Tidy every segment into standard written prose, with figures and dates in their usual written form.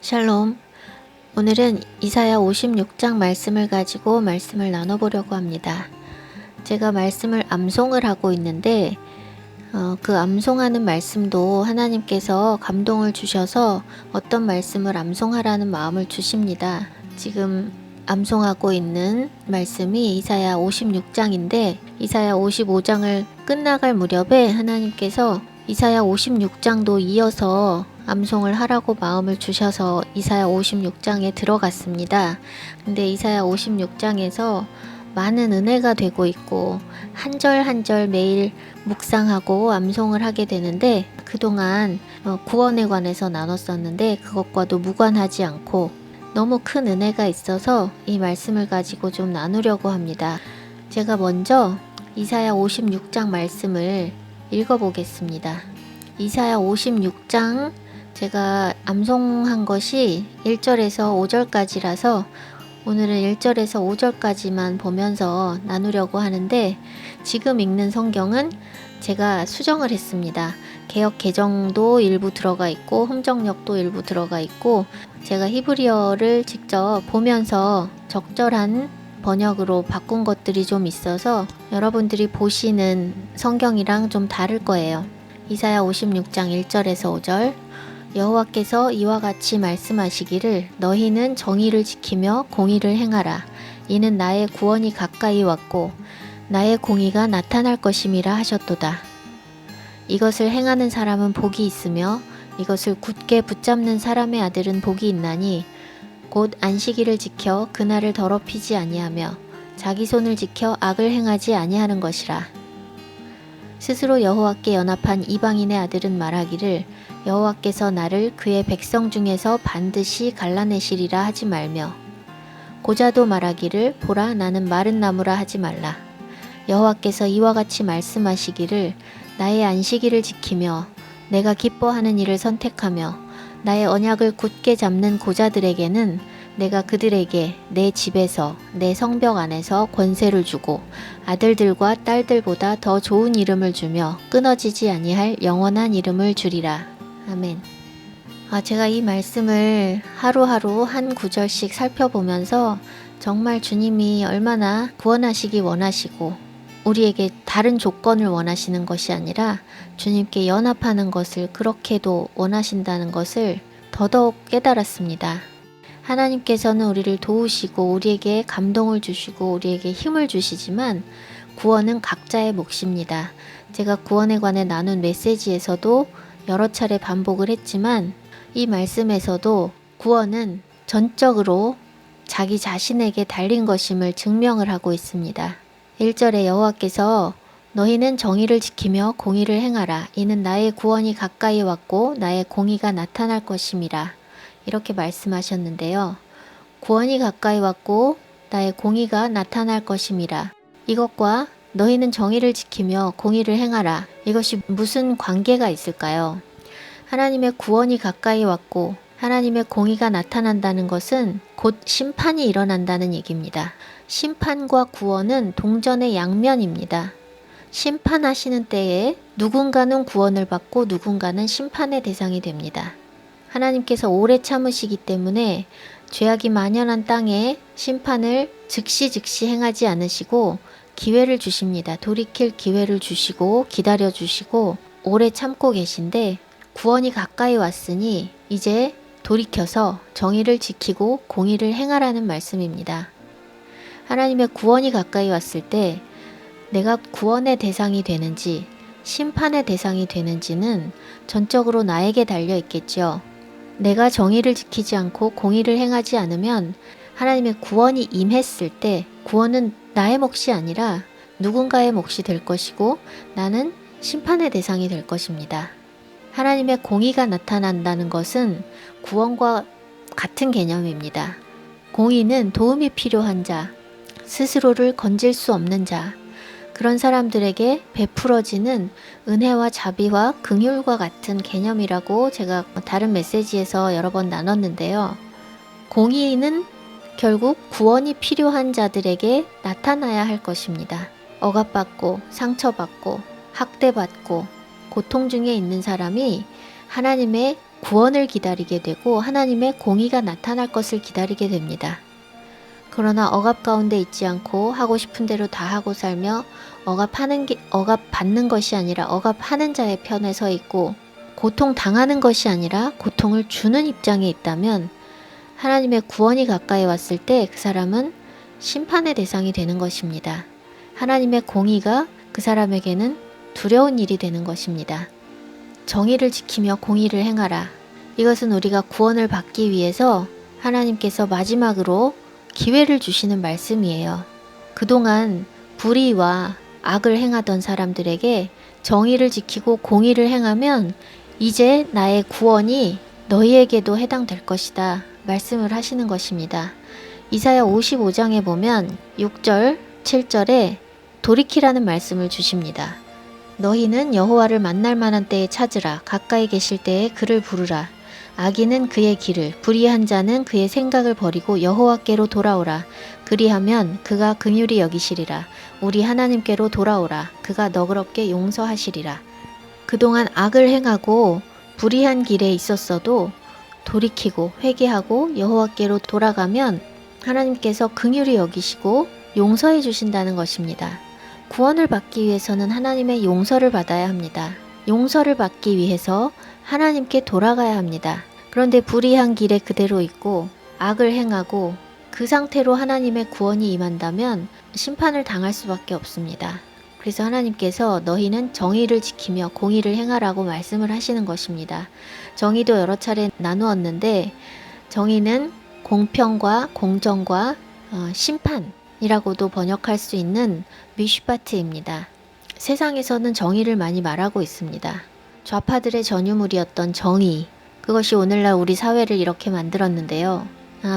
샬롬. 오늘은 이사야 56장 말씀을 가지고 말씀을 나눠보려고 합니다. 제가 말씀을 암송을 하고 있는데 그 암송하는 말씀도 하나님께서 감동을 주셔서 어떤 말씀을 암송하라는 마음을 주십니다. 지금 암송하고 있는 말씀이 이사야 56장인데 이사야 55장을 끝나갈 무렵에 하나님께서 이사야 56장도 이어서 암송을 하라고 마음을 주셔서 이사야 56장에 들어갔습니다. 근데 이사야 56장에서 많은 은혜가 되고 있고 한 절 한 절 매일 묵상하고 암송을 하게 되는데 그동안 구원에 관해서 나눴었는데 그것과도 무관하지 않고 너무 큰 은혜가 있어서 이 말씀을 가지고 좀 나누려고 합니다. 제가 먼저 이사야 56장 말씀을 읽어보겠습니다. 이사야 56장 제가 암송한 것이 1절에서 5절까지라서 오늘은 1절에서 5절까지만 보면서 나누려고 하는데 지금 읽는 성경은 제가 수정을 했습니다. 개역 개정도 일부 들어가 있고 흠정역도 일부 들어가 있고 제가 히브리어를 직접 보면서 적절한 번역으로 바꾼 것들이 좀 있어서 여러분들이 보시는 성경이랑 좀 다를 거예요. 이사야 56장 1절에서 5절 여호와께서 이와 같이 말씀하시기를 너희는 정의를 지키며 공의를 행하라. 이는 나의 구원이 가까이 왔고 나의 공의가 나타날 것임이라 하셨도다. 이것을 행하는 사람은 복이 있으며 이것을 굳게 붙잡는 사람의 아들은 복이 있나니 곧 안식일을 지켜 그날을 더럽히지 아니하며 자기 손을 지켜 악을 행하지 아니하는 것이라. 스스로 여호와께 연합한 이방인의 아들은 말하기를 여호와께서 나를 그의 백성 중에서 반드시 갈라내시리라 하지 말며 고자도 말하기를 보라 나는 마른 나무라 하지 말라. 여호와께서 이와 같이 말씀하시기를 나의 안식일을 지키며 내가 기뻐하는 일을 선택하며 나의 언약을 굳게 잡는 고자들에게는 내가 그들에게 내 집에서 내 성벽 안에서 권세를 주고 아들들과 딸들보다 더 좋은 이름을 주며 끊어지지 아니할 영원한 이름을 주리라. 아멘. 제가 이 말씀을 하루하루 한 구절씩 살펴보면서 정말 주님이 얼마나 구원하시기 원하시고 우리에게 다른 조건을 원하시는 것이 아니라 주님께 연합하는 것을 그렇게도 원하신다는 것을 더더욱 깨달았습니다. 하나님께서는 우리를 도우시고 우리에게 감동을 주시고 우리에게 힘을 주시지만 구원은 각자의 몫입니다. 제가 구원에 관해 나눈 메시지에서도 여러 차례 반복을 했지만 이 말씀에서도 구원은 전적으로 자기 자신에게 달린 것임을 증명을 하고 있습니다. 1절에 여호와께서 너희는 정의를 지키며 공의를 행하라. 이는 나의 구원이 가까이 왔고 나의 공의가 나타날 것임이라. 이렇게 말씀하셨는데요. 구원이 가까이 왔고 나의 공의가 나타날 것임이라. 이것과 너희는 정의를 지키며 공의를 행하라. 이것이 무슨 관계가 있을까요? 하나님의 구원이 가까이 왔고 하나님의 공의가 나타난다는 것은 곧 심판이 일어난다는 얘기입니다. 심판과 구원은 동전의 양면입니다. 심판하시는 때에 누군가는 구원을 받고 누군가는 심판의 대상이 됩니다. 하나님께서 오래 참으시기 때문에 죄악이 만연한 땅에 심판을 즉시 행하지 않으시고 기회를 주십니다. 돌이킬 기회를 주시고 기다려 주시고 오래 참고 계신데 구원이 가까이 왔으니 이제 돌이켜서 정의를 지키고 공의를 행하라는 말씀입니다. 하나님의 구원이 가까이 왔을 때 내가 구원의 대상이 되는지 심판의 대상이 되는지는 전적으로 나에게 달려 있겠죠. 내가 정의를 지키지 않고 공의를 행하지 않으면 하나님의 구원이 임했을 때 구원은 나의 몫이 아니라 누군가의 몫이 될 것이고 나는 심판의 대상이 될 것입니다. 하나님의 공의가 나타난다는 것은 구원과 같은 개념입니다. 공의는 도움이 필요한 자, 스스로를 건질 수 없는 자, 그런 사람들에게 베풀어지는 은혜와 자비와 긍휼과 같은 개념이라고 제가 다른 메시지에서 여러 번 나눴는데요. 공의는 결국 구원이 필요한 자들에게 나타나야 할 것입니다. 억압받고 상처받고 학대받고 고통 중에 있는 사람이 하나님의 구원을 기다리게 되고 하나님의 공의가 나타날 것을 기다리게 됩니다. 그러나 억압 가운데 있지 않고 하고 싶은 대로 다 하고 살며 억압받는 것이 아니라 억압하는 자의 편에 서 있고 고통당하는 것이 아니라 고통을 주는 입장에 있다면 하나님의 구원이 가까이 왔을 때 그 사람은 심판의 대상이 되는 것입니다. 하나님의 공의가 그 사람에게는 두려운 일이 되는 것입니다. 정의를 지키며 공의를 행하라. 이것은 우리가 구원을 받기 위해서 하나님께서 마지막으로 기회를 주시는 말씀이에요. 그동안 불의와 악을 행하던 사람들에게 정의를 지키고 공의를 행하면 이제 나의 구원이 너희에게도 해당될 것이다 말씀을 하시는 것입니다. 이사야 55장에 보면 6절, 7절에 돌이키라는 말씀을 주십니다. 너희는 여호와를 만날 만한 때에 찾으라. 가까이 계실 때에 그를 부르라. 악인은 그의 길을, 불의한 자는 그의 생각을 버리고 여호와께로 돌아오라. 그리하면 그가 긍휼히 여기시리라. 우리 하나님께로 돌아오라. 그가 너그럽게 용서하시리라. 그동안 악을 행하고 불의한 길에 있었어도 돌이키고 회개하고 여호와께로 돌아가면 하나님께서 긍휼히 여기시고 용서해 주신다는 것입니다. 구원을 받기 위해서는 하나님의 용서를 받아야 합니다. 용서를 받기 위해서 하나님께 돌아가야 합니다. 그런데 불의한 길에 그대로 있고 악을 행하고 그 상태로 하나님의 구원이 임한다면 심판을 당할 수밖에 없습니다. 그래서 하나님께서 너희는 정의를 지키며 공의를 행하라고 말씀을 하시는 것입니다. 정의도 여러 차례 나누었는데 정의는 공평과 공정과 심판이라고도 번역할 수 있는 미슈파트입니다. 세상에서는 정의를 많이 말하고 있습니다. 좌파들의 전유물이었던 정의, 그것이 오늘날 우리 사회를 이렇게 만들었는데요.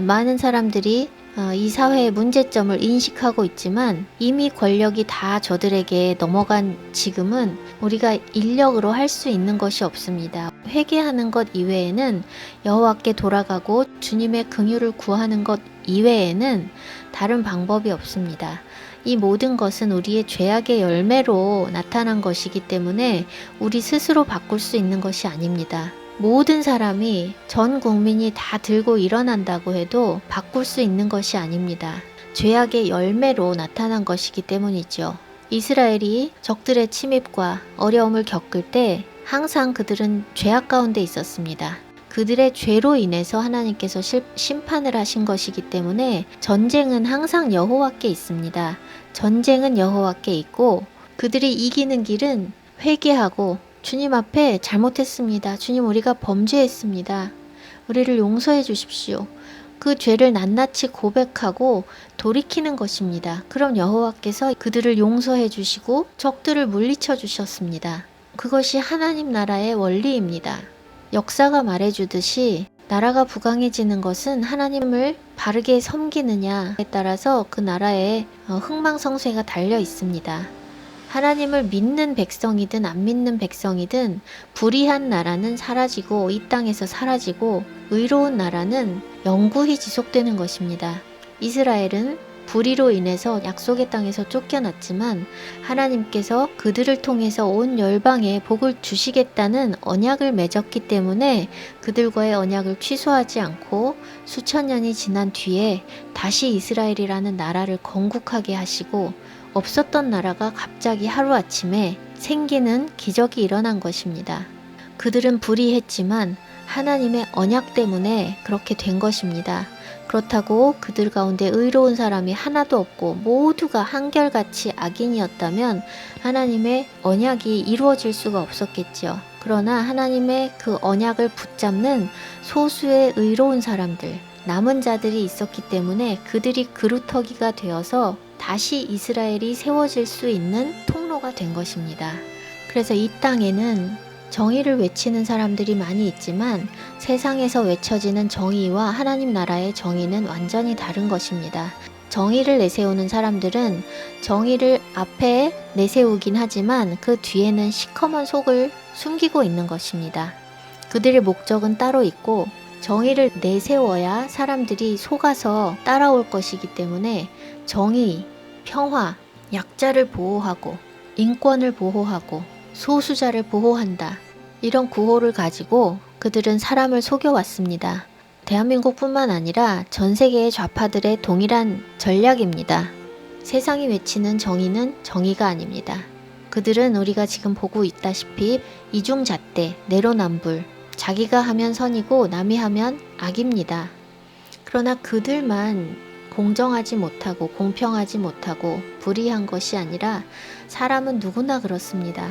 많은 사람들이 이 사회의 문제점을 인식하고 있지만 이미 권력이 다 저들에게 넘어간 지금은 우리가 인력으로 할 수 있는 것이 없습니다. 회개하는 것 이외에는 여호와께 돌아가고 주님의 긍휼을 구하는 것 이외에는 다른 방법이 없습니다. 이 모든 것은 우리의 죄악의 열매로 나타난 것이기 때문에 우리 스스로 바꿀 수 있는 것이 아닙니다. 모든 사람이 전 국민이 다 들고 일어난다고 해도 바꿀 수 있는 것이 아닙니다. 죄악의 열매로 나타난 것이기 때문이죠. 이스라엘이 적들의 침입과 어려움을 겪을 때 항상 그들은 죄악 가운데 있었습니다. 그들의 죄로 인해서 하나님께서 심판을 하신 것이기 때문에 전쟁은 항상 여호와께 있습니다. 전쟁은 여호와께 있고 그들이 이기는 길은 회개하고 주님 앞에 잘못했습니다. 주님, 우리가 범죄했습니다. 우리를 용서해 주십시오. 그 죄를 낱낱이 고백하고 돌이키는 것입니다. 그럼 여호와께서 그들을 용서해 주시고 적들을 물리쳐 주셨습니다. 그것이 하나님 나라의 원리입니다. 역사가 말해주듯이 나라가 부강해지는 것은 하나님을 바르게 섬기느냐에 따라서 그 나라에 흥망성쇠가 달려 있습니다. 하나님을 믿는 백성이든 안 믿는 백성이든 불의한 나라는 사라지고 이 땅에서 사라지고 의로운 나라는 영구히 지속되는 것입니다. 이스라엘은 불의로 인해서 약속의 땅에서 쫓겨났지만 하나님께서 그들을 통해서 온 열방에 복을 주시겠다는 언약을 맺었기 때문에 그들과의 언약을 취소하지 않고 수천 년이 지난 뒤에 다시 이스라엘이라는 나라를 건국하게 하시고 없었던 나라가 갑자기 하루아침에 생기는 기적이 일어난 것입니다. 그들은 불의했지만 하나님의 언약 때문에 그렇게 된 것입니다. 그렇다고 그들 가운데 의로운 사람이 하나도 없고 모두가 한결같이 악인이었다면 하나님의 언약이 이루어질 수가 없었겠지요. 그러나 하나님의 그 언약을 붙잡는 소수의 의로운 사람들, 남은 자들이 있었기 때문에 그들이 그루터기가 되어서 다시 이스라엘이 세워질 수 있는 통로가 된 것입니다. 그래서 이 땅에는 정의를 외치는 사람들이 많이 있지만 세상에서 외쳐지는 정의와 하나님 나라의 정의는 완전히 다른 것입니다. 정의를 내세우는 사람들은 정의를 앞에 내세우긴 하지만 그 뒤에는 시커먼 속을 숨기고 있는 것입니다. 그들의 목적은 따로 있고 정의를 내세워야 사람들이 속아서 따라올 것이기 때문에 정의, 평화, 약자를 보호하고 인권을 보호하고 소수자를 보호한다. 이런 구호를 가지고 그들은 사람을 속여왔습니다. 대한민국뿐만 아니라 전 세계의 좌파들의 동일한 전략입니다. 세상이 외치는 정의는 정의가 아닙니다. 그들은 우리가 지금 보고 있다시피 이중잣대, 내로남불, 자기가 하면 선이고 남이 하면 악입니다. 그러나 그들만 공정하지 못하고 공평하지 못하고 불의한 것이 아니라 사람은 누구나 그렇습니다.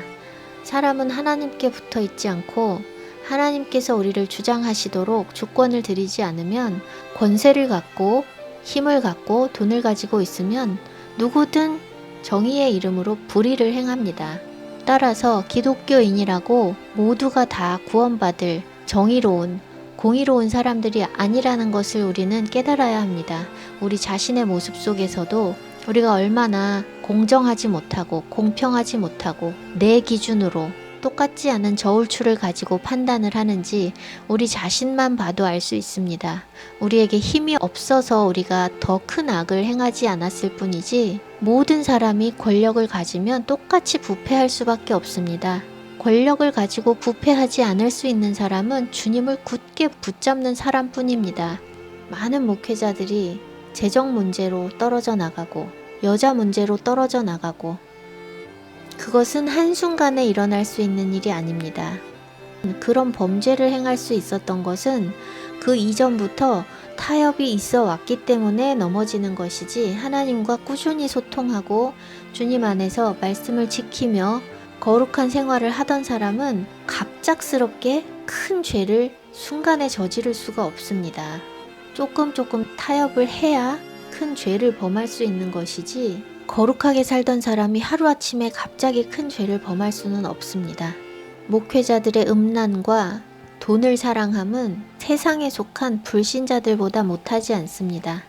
사람은 하나님께 붙어 있지 않고 하나님께서 우리를 주장하시도록 주권을 드리지 않으면 권세를 갖고 힘을 갖고 돈을 가지고 있으면 누구든 정의의 이름으로 불의를 행합니다. 따라서 기독교인이라고 모두가 다 구원받을 정의로운 공의로운 사람들이 아니라는 것을 우리는 깨달아야 합니다. 우리 자신의 모습 속에서도 우리가 얼마나 공정하지 못하고 공평하지 못하고 내 기준으로 똑같지 않은 저울추를 가지고 판단을 하는지 우리 자신만 봐도 알 수 있습니다. 우리에게 힘이 없어서 우리가 더 큰 악을 행하지 않았을 뿐이지 모든 사람이 권력을 가지면 똑같이 부패할 수밖에 없습니다. 권력을 가지고 부패하지 않을 수 있는 사람은 주님을 굳게 붙잡는 사람뿐입니다. 많은 목회자들이 재정 문제로 떨어져 나가고 여자 문제로 떨어져 나가고 그것은 한순간에 일어날 수 있는 일이 아닙니다. 그런 범죄를 행할 수 있었던 것은 그 이전부터 타협이 있어 왔기 때문에 넘어지는 것이지 하나님과 꾸준히 소통하고 주님 안에서 말씀을 지키며 거룩한 생활을 하던 사람은 갑작스럽게 큰 죄를 순간에 저지를 수가 없습니다. 조금 타협을 해야 큰 죄를 범할 수 있는 것이지 거룩하게 살던 사람이 하루아침에 갑자기 큰 죄를 범할 수는 없습니다. 목회자들의 음란과 돈을 사랑함은 세상에 속한 불신자들보다 못하지 않습니다.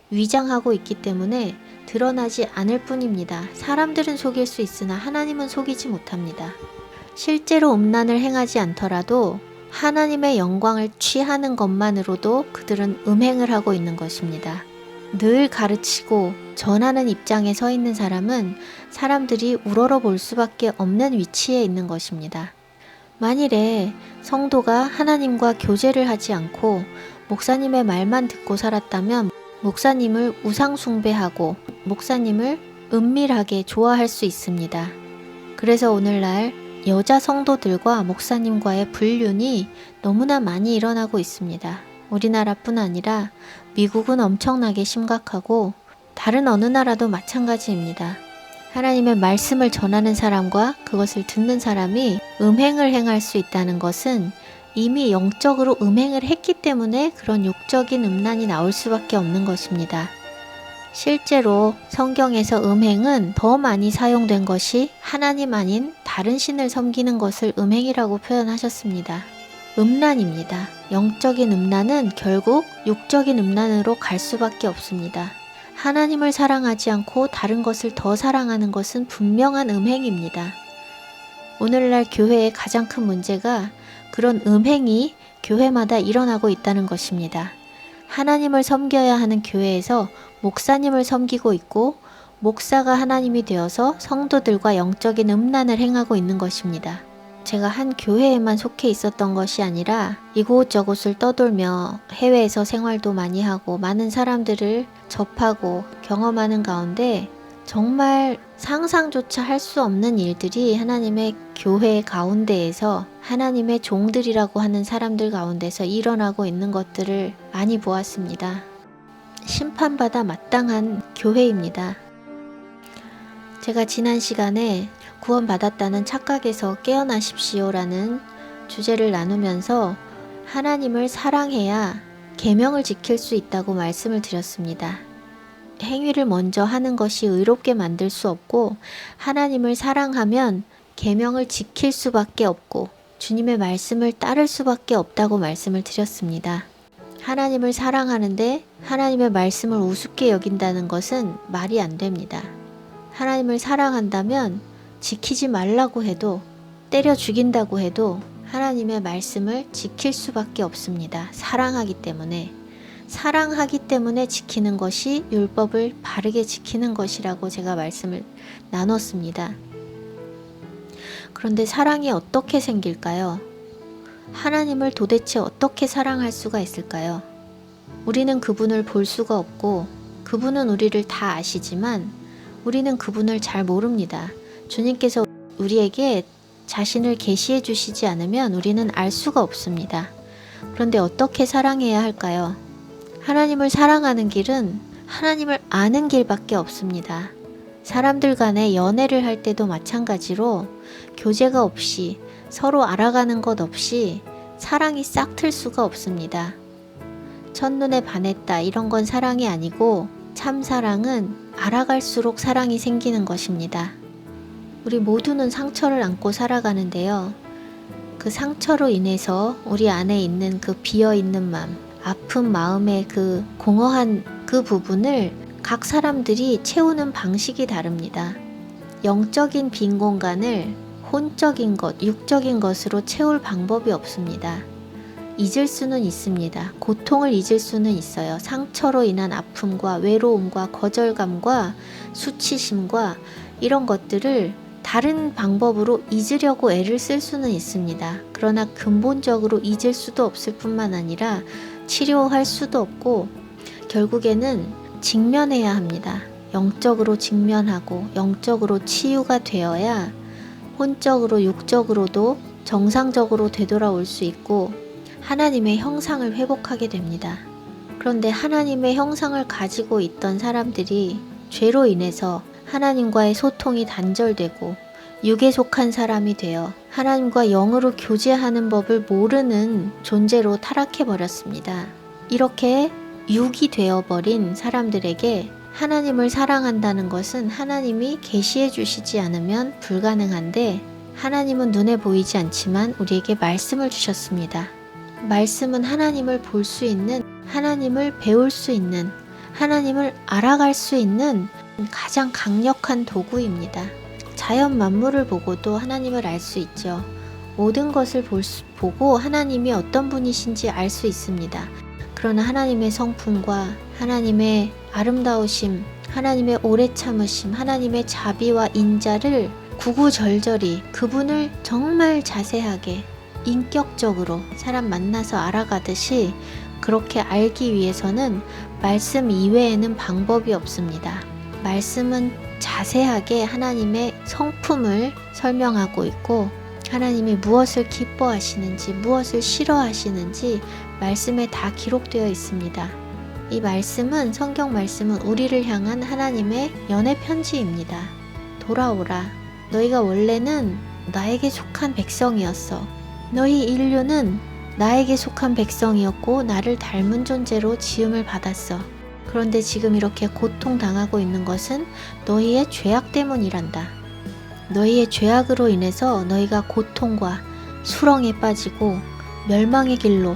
위장하고 있기 때문에 드러나지 않을 뿐입니다. 사람들은 속일 수 있으나 하나님은 속이지 못합니다. 실제로 음란을 행하지 않더라도 하나님의 영광을 취하는 것만으로도 그들은 음행을 하고 있는 것입니다. 늘 가르치고 전하는 입장에 서 있는 사람은 사람들이 우러러 볼 수밖에 없는 위치에 있는 것입니다. 만일에 성도가 하나님과 교제를 하지 않고 목사님의 말만 듣고 살았다면 목사님을 우상숭배하고 목사님을 은밀하게 좋아할 수 있습니다. 그래서 오늘날 여자 성도들과 목사님과의 불륜이 너무나 많이 일어나고 있습니다. 우리나라뿐 아니라 미국은 엄청나게 심각하고 다른 어느 나라도 마찬가지입니다. 하나님의 말씀을 전하는 사람과 그것을 듣는 사람이 음행을 행할 수 있다는 것은 이미 영적으로 음행을 했기 때문에 그런 육적인 음란이 나올 수밖에 없는 것입니다. 실제로 성경에서 음행은 더 많이 사용된 것이 하나님 아닌 다른 신을 섬기는 것을 음행이라고 표현하셨습니다. 음란입니다. 영적인 음란은 결국 육적인 음란으로 갈 수밖에 없습니다. 하나님을 사랑하지 않고 다른 것을 더 사랑하는 것은 분명한 음행입니다. 오늘날 교회의 가장 큰 문제가 그런 음행이 교회마다 일어나고 있다는 것입니다. 하나님을 섬겨야 하는 교회에서 목사님을 섬기고 있고 목사가 하나님이 되어서 성도들과 영적인 음란을 행하고 있는 것입니다. 제가 한 교회에만 속해 있었던 것이 아니라 이곳저곳을 떠돌며 해외에서 생활도 많이 하고 많은 사람들을 접하고 경험하는 가운데 정말 상상조차 할 수 없는 일들이 하나님의 교회 가운데에서 하나님의 종들이라고 하는 사람들 가운데서 일어나고 있는 것들을 많이 보았습니다. 심판받아 마땅한 교회입니다. 제가 지난 시간에 구원받았다는 착각에서 깨어나십시오라는 주제를 나누면서 하나님을 사랑해야 계명을 지킬 수 있다고 말씀을 드렸습니다. 행위를 먼저 하는 것이 의롭게 만들 수 없고 하나님을 사랑하면 계명을 지킬 수밖에 없고 주님의 말씀을 따를 수밖에 없다고 말씀을 드렸습니다. 하나님을 사랑하는데 하나님의 말씀을 우습게 여긴다는 것은 말이 안 됩니다. 하나님을 사랑한다면 지키지 말라고 해도 때려 죽인다고 해도 하나님의 말씀을 지킬 수밖에 없습니다. 사랑하기 때문에 지키는 것이 율법을 바르게 지키는 것이라고 제가 말씀을 나눴습니다. 그런데 사랑이 어떻게 생길까요? 하나님을 도대체 어떻게 사랑할 수가 있을까요? 우리는 그분을 볼 수가 없고 그분은 우리를 다 아시지만 우리는 그분을 잘 모릅니다. 주님께서 우리에게 자신을 계시해 주시지 않으면 우리는 알 수가 없습니다. 그런데 어떻게 사랑해야 할까요? 하나님을 사랑하는 길은 하나님을 아는 길밖에 없습니다. 사람들 간에 연애를 할 때도 마찬가지로 교제가 없이 서로 알아가는 것 없이 사랑이 싹 틀 수가 없습니다. 첫눈에 반했다 이런 건 사랑이 아니고 참 사랑은 알아갈수록 사랑이 생기는 것입니다. 우리 모두는 상처를 안고 살아가는데요. 그 상처로 인해서 우리 안에 있는 그 비어있는 마음, 아픈 마음의 그 공허한 그 부분을 각 사람들이 채우는 방식이 다릅니다. 영적인 빈 공간을 혼적인 것, 육적인 것으로 채울 방법이 없습니다. 잊을 수는 있습니다. 고통을 잊을 수는 있어요. 상처로 인한 아픔과 외로움과 거절감과 수치심과 이런 것들을 다른 방법으로 잊으려고 애를 쓸 수는 있습니다. 그러나 근본적으로 잊을 수도 없을 뿐만 아니라 치료할 수도 없고 결국에는 직면해야 합니다. 영적으로 직면하고 영적으로 치유가 되어야 혼적으로 육적으로도 정상적으로 되돌아올 수 있고 하나님의 형상을 회복하게 됩니다. 그런데 하나님의 형상을 가지고 있던 사람들이 죄로 인해서 하나님과의 소통이 단절되고 육에 속한 사람이 되어 하나님과 영으로 교제하는 법을 모르는 존재로 타락해버렸습니다. 이렇게 육이 되어버린 사람들에게 하나님을 사랑한다는 것은 하나님이 계시해 주시지 않으면 불가능한데 하나님은 눈에 보이지 않지만 우리에게 말씀을 주셨습니다. 말씀은 하나님을 볼 수 있는, 하나님을 배울 수 있는, 하나님을 알아갈 수 있는 가장 강력한 도구입니다. 자연 만물을 보고도 하나님을 알 수 있죠. 모든 것을 보고 하나님이 어떤 분이신지 알 수 있습니다. 그러나 하나님의 성품과 하나님의 아름다우심, 하나님의 오래 참으심, 하나님의 자비와 인자를 구구절절히 그분을 정말 자세하게 인격적으로 사람 만나서 알아가듯이 그렇게 알기 위해서는 말씀 이외에는 방법이 없습니다. 말씀은 자세하게 하나님의 성품을 설명하고 있고 하나님이 무엇을 기뻐하시는지 무엇을 싫어하시는지 말씀에 다 기록되어 있습니다. 이 말씀은 성경 말씀은 우리를 향한 하나님의 연애 편지입니다. 돌아오라. 너희가 원래는 나에게 속한 백성이었어. 너희 인류는 나에게 속한 백성이었고 나를 닮은 존재로 지음을 받았어. 그런데 지금 이렇게 고통당하고 있는 것은 너희의 죄악 때문이란다. 너희의 죄악으로 인해서 너희가 고통과 수렁에 빠지고 멸망의 길로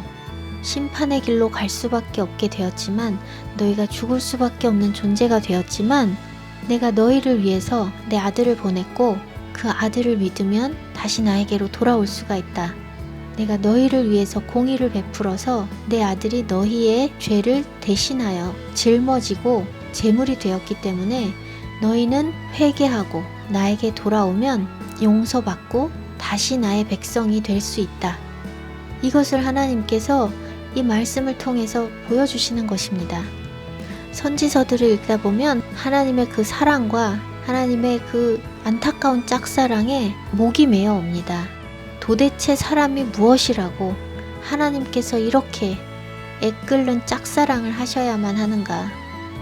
심판의 길로 갈 수밖에 없게 되었지만 너희가 죽을 수밖에 없는 존재가 되었지만 내가 너희를 위해서 내 아들을 보냈고 그 아들을 믿으면 다시 나에게로 돌아올 수가 있다. 내가 너희를 위해서 공의를 베풀어서 내 아들이 너희의 죄를 대신하여 짊어지고 제물이 되었기 때문에 너희는 회개하고 나에게 돌아오면 용서받고 다시 나의 백성이 될 수 있다. 이것을 하나님께서 이 말씀을 통해서 보여주시는 것입니다. 선지서들을 읽다 보면 하나님의 그 사랑과 하나님의 그 안타까운 짝사랑에 목이 메어 옵니다. 도대체 사람이 무엇이라고 하나님께서 이렇게 애끓는 짝사랑을 하셔야만 하는가?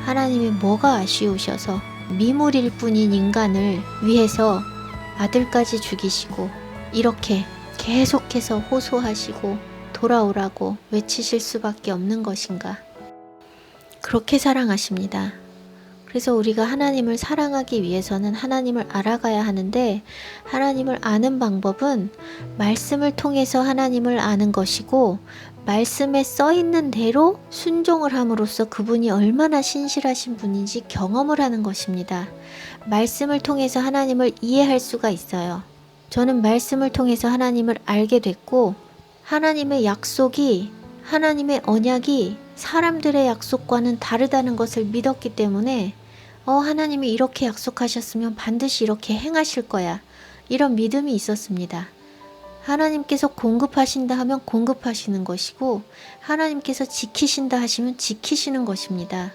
하나님이 뭐가 아쉬우셔서 미물일 뿐인 인간을 위해서 아들까지 죽이시고 이렇게 계속해서 호소하시고 돌아오라고 외치실 수밖에 없는 것인가? 그렇게 사랑하십니다. 그래서 우리가 하나님을 사랑하기 위해서는 하나님을 알아가야 하는데 하나님을 아는 방법은 말씀을 통해서 하나님을 아는 것이고 말씀에 써 있는 대로 순종을 함으로써 그분이 얼마나 신실하신 분인지 경험을 하는 것입니다. 말씀을 통해서 하나님을 이해할 수가 있어요. 저는 말씀을 통해서 하나님을 알게 됐고 하나님의 약속이 하나님의 언약이 사람들의 약속과는 다르다는 것을 믿었기 때문에 하나님이 이렇게 약속하셨으면 반드시 이렇게 행하실 거야. 이런 믿음이 있었습니다. 하나님께서 공급하신다 하면 공급하시는 것이고 하나님께서 지키신다 하시면 지키시는 것입니다.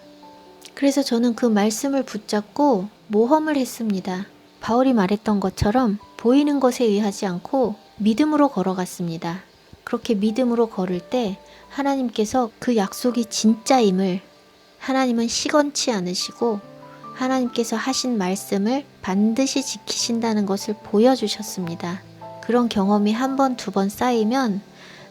그래서 저는 그 말씀을 붙잡고 모험을 했습니다. 바울이 말했던 것처럼 보이는 것에 의하지 않고 믿음으로 걸어갔습니다. 그렇게 믿음으로 걸을 때 하나님께서 그 약속이 진짜임을, 하나님은 시건치 않으시고 하나님께서 하신 말씀을 반드시 지키신다는 것을 보여주셨습니다. 그런 경험이 한 번, 두 번 쌓이면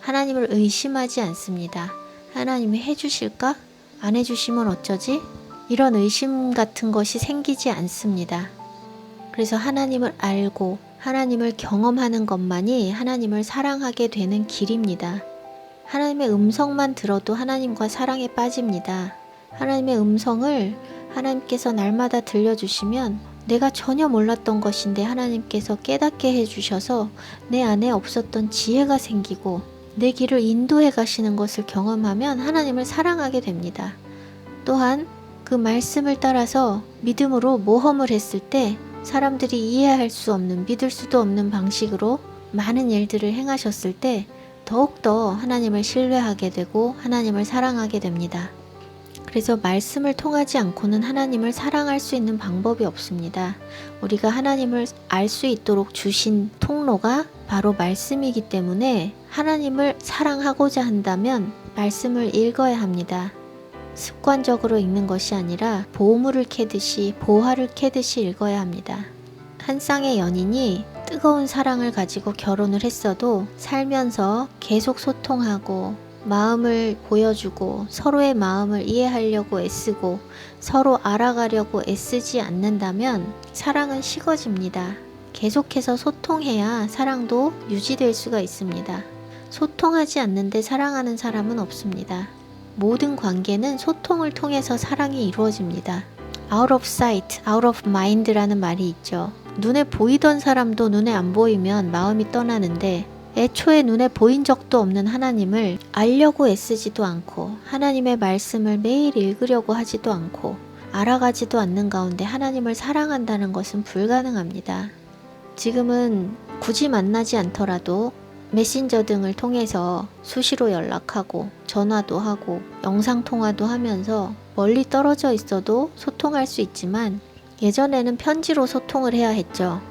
하나님을 의심하지 않습니다. 하나님이 해주실까? 안 해주시면 어쩌지? 이런 의심 같은 것이 생기지 않습니다. 그래서 하나님을 알고 하나님을 경험하는 것만이 하나님을 사랑하게 되는 길입니다. 하나님의 음성만 들어도 하나님과 사랑에 빠집니다. 하나님의 음성을 하나님께서 날마다 들려주시면 내가 전혀 몰랐던 것인데 하나님께서 깨닫게 해주셔서 내 안에 없었던 지혜가 생기고 내 길을 인도해 가시는 것을 경험하면 하나님을 사랑하게 됩니다. 또한 그 말씀을 따라서 믿음으로 모험을 했을 때 사람들이 이해할 수 없는, 믿을 수도 없는 방식으로 많은 일들을 행하셨을 때 더욱더 하나님을 신뢰하게 되고 하나님을 사랑하게 됩니다. 그래서 말씀을 통하지 않고는 하나님을 사랑할 수 있는 방법이 없습니다. 우리가 하나님을 알 수 있도록 주신 통로가 바로 말씀이기 때문에 하나님을 사랑하고자 한다면 말씀을 읽어야 합니다. 습관적으로 읽는 것이 아니라 보물을 캐듯이, 보화를 캐듯이 읽어야 합니다. 한 쌍의 연인이 뜨거운 사랑을 가지고 결혼을 했어도 살면서 계속 소통하고 마음을 보여주고 서로의 마음을 이해하려고 애쓰고 서로 알아가려고 애쓰지 않는다면 사랑은 식어집니다. 계속해서 소통해야 사랑도 유지될 수가 있습니다. 소통하지 않는데 사랑하는 사람은 없습니다. 모든 관계는 소통을 통해서 사랑이 이루어집니다. Out of sight, out of mind라는 말이 있죠. 눈에 보이던 사람도 눈에 안 보이면 마음이 떠나는데 애초에 눈에 보인 적도 없는 하나님을 알려고 애쓰지도 않고 하나님의 말씀을 매일 읽으려고 하지도 않고 알아가지도 않는 가운데 하나님을 사랑한다는 것은 불가능합니다. 지금은 굳이 만나지 않더라도 메신저 등을 통해서 수시로 연락하고 전화도 하고 영상통화도 하면서 멀리 떨어져 있어도 소통할 수 있지만 예전에는 편지로 소통을 해야 했죠.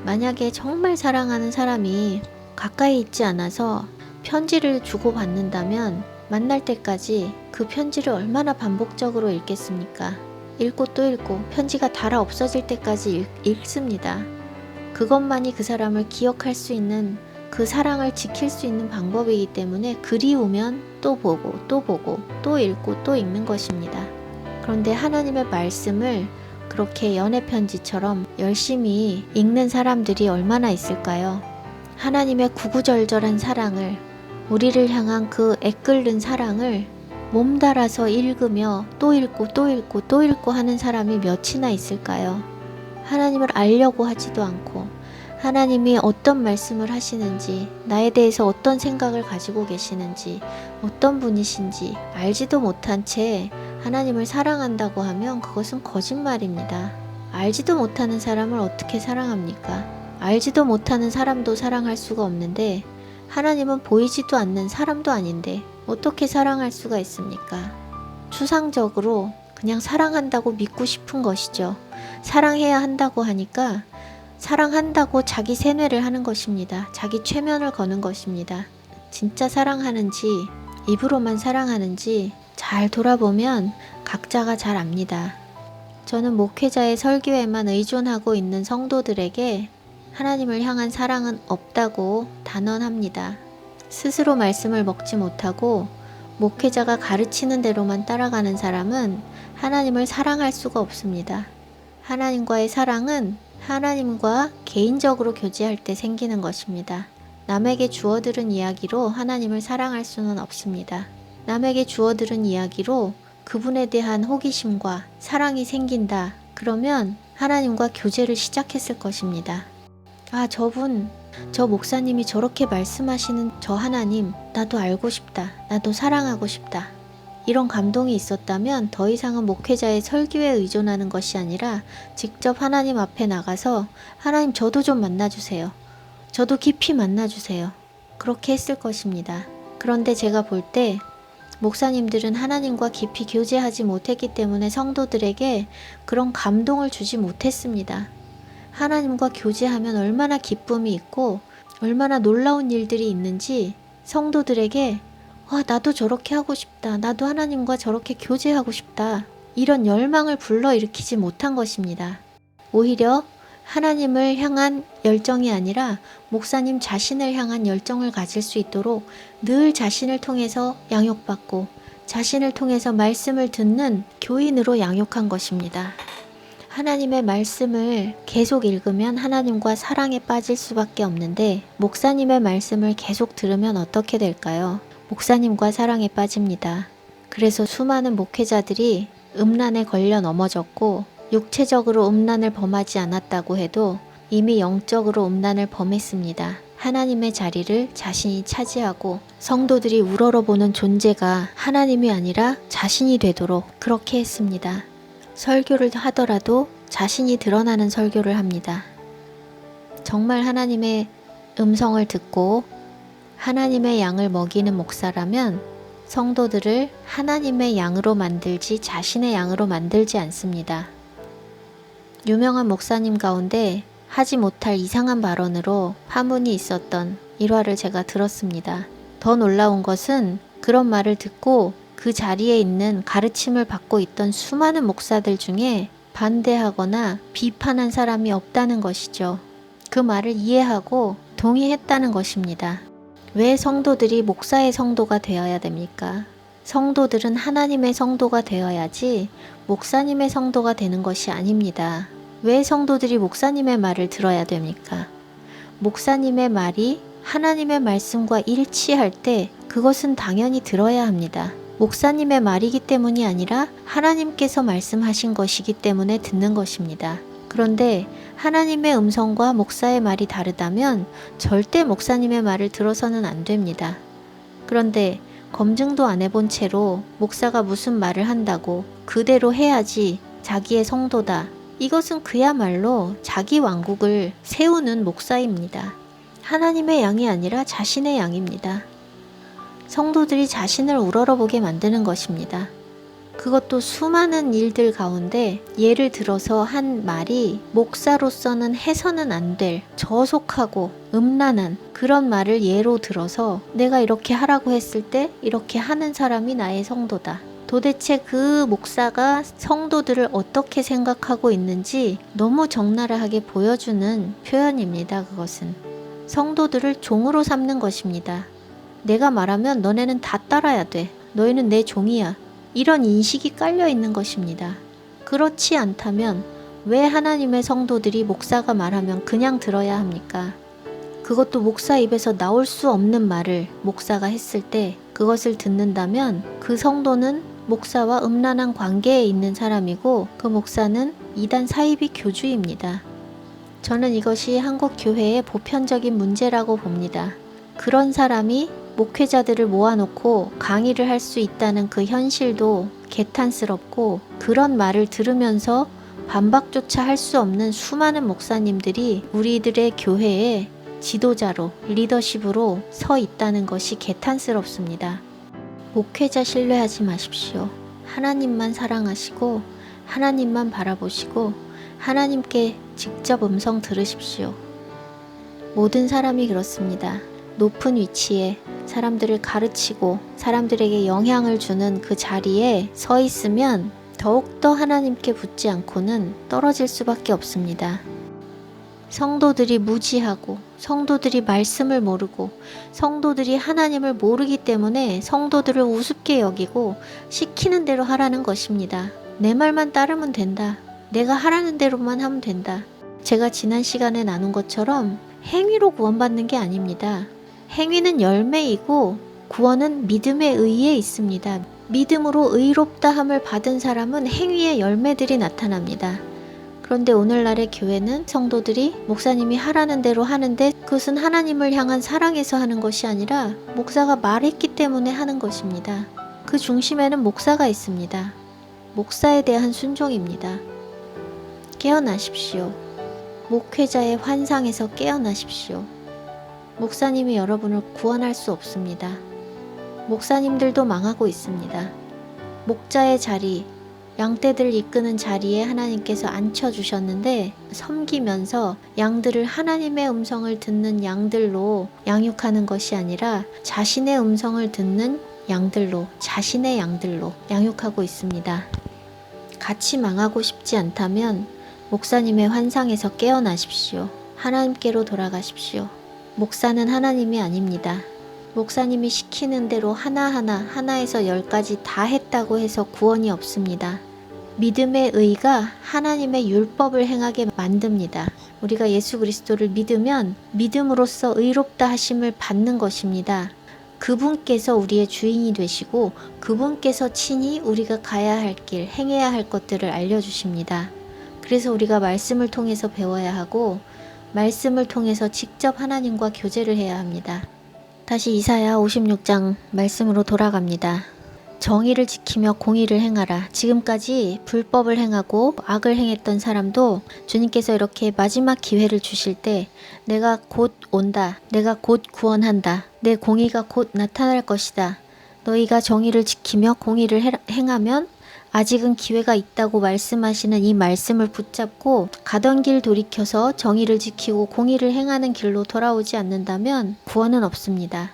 만약에 정말 사랑하는 사람이 가까이 있지 않아서 편지를 주고받는다면 만날 때까지 그 편지를 얼마나 반복적으로 읽겠습니까? 읽고 또 읽고 편지가 닳아 없어질 때까지 읽습니다. 그것만이 그 사람을 기억할 수 있는, 그 사랑을 지킬 수 있는 방법이기 때문에 그리우면 또 보고 또 읽고 또 읽는 것입니다. 그런데 하나님의 말씀을 그렇게 연애편지처럼 열심히 읽는 사람들이 얼마나 있을까요? 하나님의 구구절절한 사랑을, 우리를 향한 그 애끓는 사랑을 몸달아서 읽으며 또 읽고 또 읽고 또 읽고 하는 사람이 몇이나 있을까요? 하나님을 알려고 하지도 않고 하나님이 어떤 말씀을 하시는지, 나에 대해서 어떤 생각을 가지고 계시는지, 어떤 분이신지 알지도 못한 채 하나님을 사랑한다고 하면 그것은 거짓말입니다. 알지도 못하는 사람을 어떻게 사랑합니까? 알지도 못하는 사람도 사랑할 수가 없는데 하나님은 보이지도 않는 사람도 아닌데 어떻게 사랑할 수가 있습니까? 추상적으로 그냥 사랑한다고 믿고 싶은 것이죠. 사랑해야 한다고 하니까 사랑한다고 자기 세뇌를 하는 것입니다. 자기 최면을 거는 것입니다. 진짜 사랑하는지 입으로만 사랑하는지 잘 돌아보면 각자가 잘 압니다. 저는 목회자의 설교에만 의존하고 있는 성도들에게 하나님을 향한 사랑은 없다고 단언합니다. 스스로 말씀을 먹지 못하고 목회자가 가르치는 대로만 따라가는 사람은 하나님을 사랑할 수가 없습니다. 하나님과의 사랑은 하나님과 개인적으로 교제할 때 생기는 것입니다. 남에게 주어들은 이야기로 하나님을 사랑할 수는 없습니다. 남에게 주어들은 이야기로 그분에 대한 호기심과 사랑이 생긴다. 그러면 하나님과 교제를 시작했을 것입니다. 아, 저분, 저 목사님이 저렇게 말씀하시는 저 하나님, 나도 알고 싶다. 나도 사랑하고 싶다. 이런 감동이 있었다면 더 이상은 목회자의 설교에 의존하는 것이 아니라 직접 하나님 앞에 나가서 하나님 저도 좀 만나주세요. 저도 깊이 만나주세요. 그렇게 했을 것입니다. 그런데 제가 볼 때 목사님들은 하나님과 깊이 교제하지 못했기 때문에 성도들에게 그런 감동을 주지 못했습니다. 하나님과 교제하면 얼마나 기쁨이 있고 얼마나 놀라운 일들이 있는지 성도들에게 나도 저렇게 하고 싶다. 나도 하나님과 저렇게 교제하고 싶다. 이런 열망을 불러일으키지 못한 것입니다. 오히려 하나님을 향한 열정이 아니라 목사님 자신을 향한 열정을 가질 수 있도록 늘 자신을 통해서 양육받고 자신을 통해서 말씀을 듣는 교인으로 양육한 것입니다. 하나님의 말씀을 계속 읽으면 하나님과 사랑에 빠질 수밖에 없는데 목사님의 말씀을 계속 들으면 어떻게 될까요? 목사님과 사랑에 빠집니다. 그래서 수많은 목회자들이 음란에 걸려 넘어졌고 육체적으로 음란을 범하지 않았다고 해도 이미 영적으로 음란을 범했습니다. 하나님의 자리를 자신이 차지하고 성도들이 우러러보는 존재가 하나님이 아니라 자신이 되도록 그렇게 했습니다. 설교를 하더라도 자신이 드러나는 설교를 합니다. 정말 하나님의 음성을 듣고 하나님의 양을 먹이는 목사라면 성도들을 하나님의 양으로 만들지 자신의 양으로 만들지 않습니다. 유명한 목사님 가운데 하지 못할 이상한 발언으로 파문이 있었던 일화를 제가 들었습니다. 더 놀라운 것은 그런 말을 듣고 그 자리에 있는 가르침을 받고 있던 수많은 목사들 중에 반대하거나 비판한 사람이 없다는 것이죠. 그 말을 이해하고 동의했다는 것입니다. 왜 성도들이 목사의 성도가 되어야 됩니까? 성도들은 하나님의 성도가 되어야지 목사님의 성도가 되는 것이 아닙니다. 왜 성도들이 목사님의 말을 들어야 됩니까? 목사님의 말이 하나님의 말씀과 일치할 때 그것은 당연히 들어야 합니다. 목사님의 말이기 때문이 아니라 하나님께서 말씀하신 것이기 때문에 듣는 것입니다. 그런데 하나님의 음성과 목사의 말이 다르다면 절대 목사님의 말을 들어서는 안 됩니다. 그런데 검증도 안 해본 채로 목사가 무슨 말을 한다고 그대로 해야지 자기의 성도다. 이것은 그야말로 자기 왕국을 세우는 목사입니다. 하나님의 양이 아니라 자신의 양입니다. 성도들이 자신을 우러러보게 만드는 것입니다. 그것도 수많은 일들 가운데 예를 들어서 한 말이 목사로서는 해서는 안 될 저속하고 음란한 그런 말을 예로 들어서 내가 이렇게 하라고 했을 때 이렇게 하는 사람이 나의 성도다. 도대체 그 목사가 성도들을 어떻게 생각하고 있는지 너무 적나라하게 보여주는 표현입니다. 그것은 성도들을 종으로 삼는 것입니다. 내가 말하면 너네는 다 따라야 돼. 너희는 내 종이야. 이런 인식이 깔려 있는 것입니다. 그렇지 않다면 왜 하나님의 성도들이 목사가 말하면 그냥 들어야 합니까? 그것도 목사 입에서 나올 수 없는 말을 목사가 했을 때 그것을 듣는다면 그 성도는 목사와 음란한 관계에 있는 사람이고 그 목사는 이단 사이비 교주입니다. 저는 이것이 한국 교회의 보편적인 문제라고 봅니다. 그런 사람이 목회자들을 모아놓고 강의를 할 수 있다는 그 현실도 개탄스럽고 그런 말을 들으면서 반박조차 할 수 없는 수많은 목사님들이 우리들의 교회에 지도자로 리더십으로 서 있다는 것이 개탄스럽습니다. 목회자 신뢰하지 마십시오. 하나님만 사랑하시고 하나님만 바라보시고 하나님께 직접 음성 들으십시오. 모든 사람이 그렇습니다. 높은 위치에 사람들을 가르치고 사람들에게 영향을 주는 그 자리에 서 있으면 더욱더 하나님께 붙지 않고는 떨어질 수밖에 없습니다. 성도들이 무지하고 성도들이 말씀을 모르고 성도들이 하나님을 모르기 때문에 성도들을 우습게 여기고 시키는 대로 하라는 것입니다. 내 말만 따르면 된다. 내가 하라는 대로만 하면 된다. 제가 지난 시간에 나눈 것처럼 행위로 구원받는 게 아닙니다. 행위는 열매이고 구원은 믿음에 의해 있습니다. 믿음으로 의롭다함을 받은 사람은 행위의 열매들이 나타납니다. 그런데 오늘날의 교회는 성도들이 목사님이 하라는 대로 하는데 그것은 하나님을 향한 사랑에서 하는 것이 아니라 목사가 말했기 때문에 하는 것입니다. 그 중심에는 목사가 있습니다. 목사에 대한 순종입니다. 깨어나십시오. 목회자의 환상에서 깨어나십시오. 목사님이 여러분을 구원할 수 없습니다. 목사님들도 망하고 있습니다. 목자의 자리, 양떼들 이끄는 자리에 하나님께서 앉혀주셨는데 섬기면서 양들을 하나님의 음성을 듣는 양들로 양육하는 것이 아니라 자신의 음성을 듣는 양들로, 자신의 양들로 양육하고 있습니다. 같이 망하고 싶지 않다면 목사님의 환상에서 깨어나십시오. 하나님께로 돌아가십시오. 목사는 하나님이 아닙니다. 목사님이 시키는 대로 하나에서 10까지 다 했다고 해서 구원이 없습니다. 믿음의 의가 하나님의 율법을 행하게 만듭니다. 우리가 예수 그리스도를 믿으면 믿음으로써 의롭다 하심을 받는 것입니다. 그분께서 우리의 주인이 되시고 그분께서 친히 우리가 가야 할 길, 행해야 할 것들을 알려주십니다. 그래서 우리가 말씀을 통해서 배워야 하고 말씀을 통해서 직접 하나님과 교제를 해야 합니다. 다시 이사야 56장 말씀으로 돌아갑니다. 정의를 지키며 공의를 행하라. 지금까지 불법을 행하고 악을 행했던 사람도 주님께서 이렇게 마지막 기회를 주실 때 내가 곧 온다. 내가 곧 구원한다. 내 공의가 곧 나타날 것이다. 너희가 정의를 지키며 공의를 행하면 아직은 기회가 있다고 말씀하시는 이 말씀을 붙잡고 가던 길 돌이켜서 정의를 지키고 공의를 행하는 길로 돌아오지 않는다면 구원은 없습니다.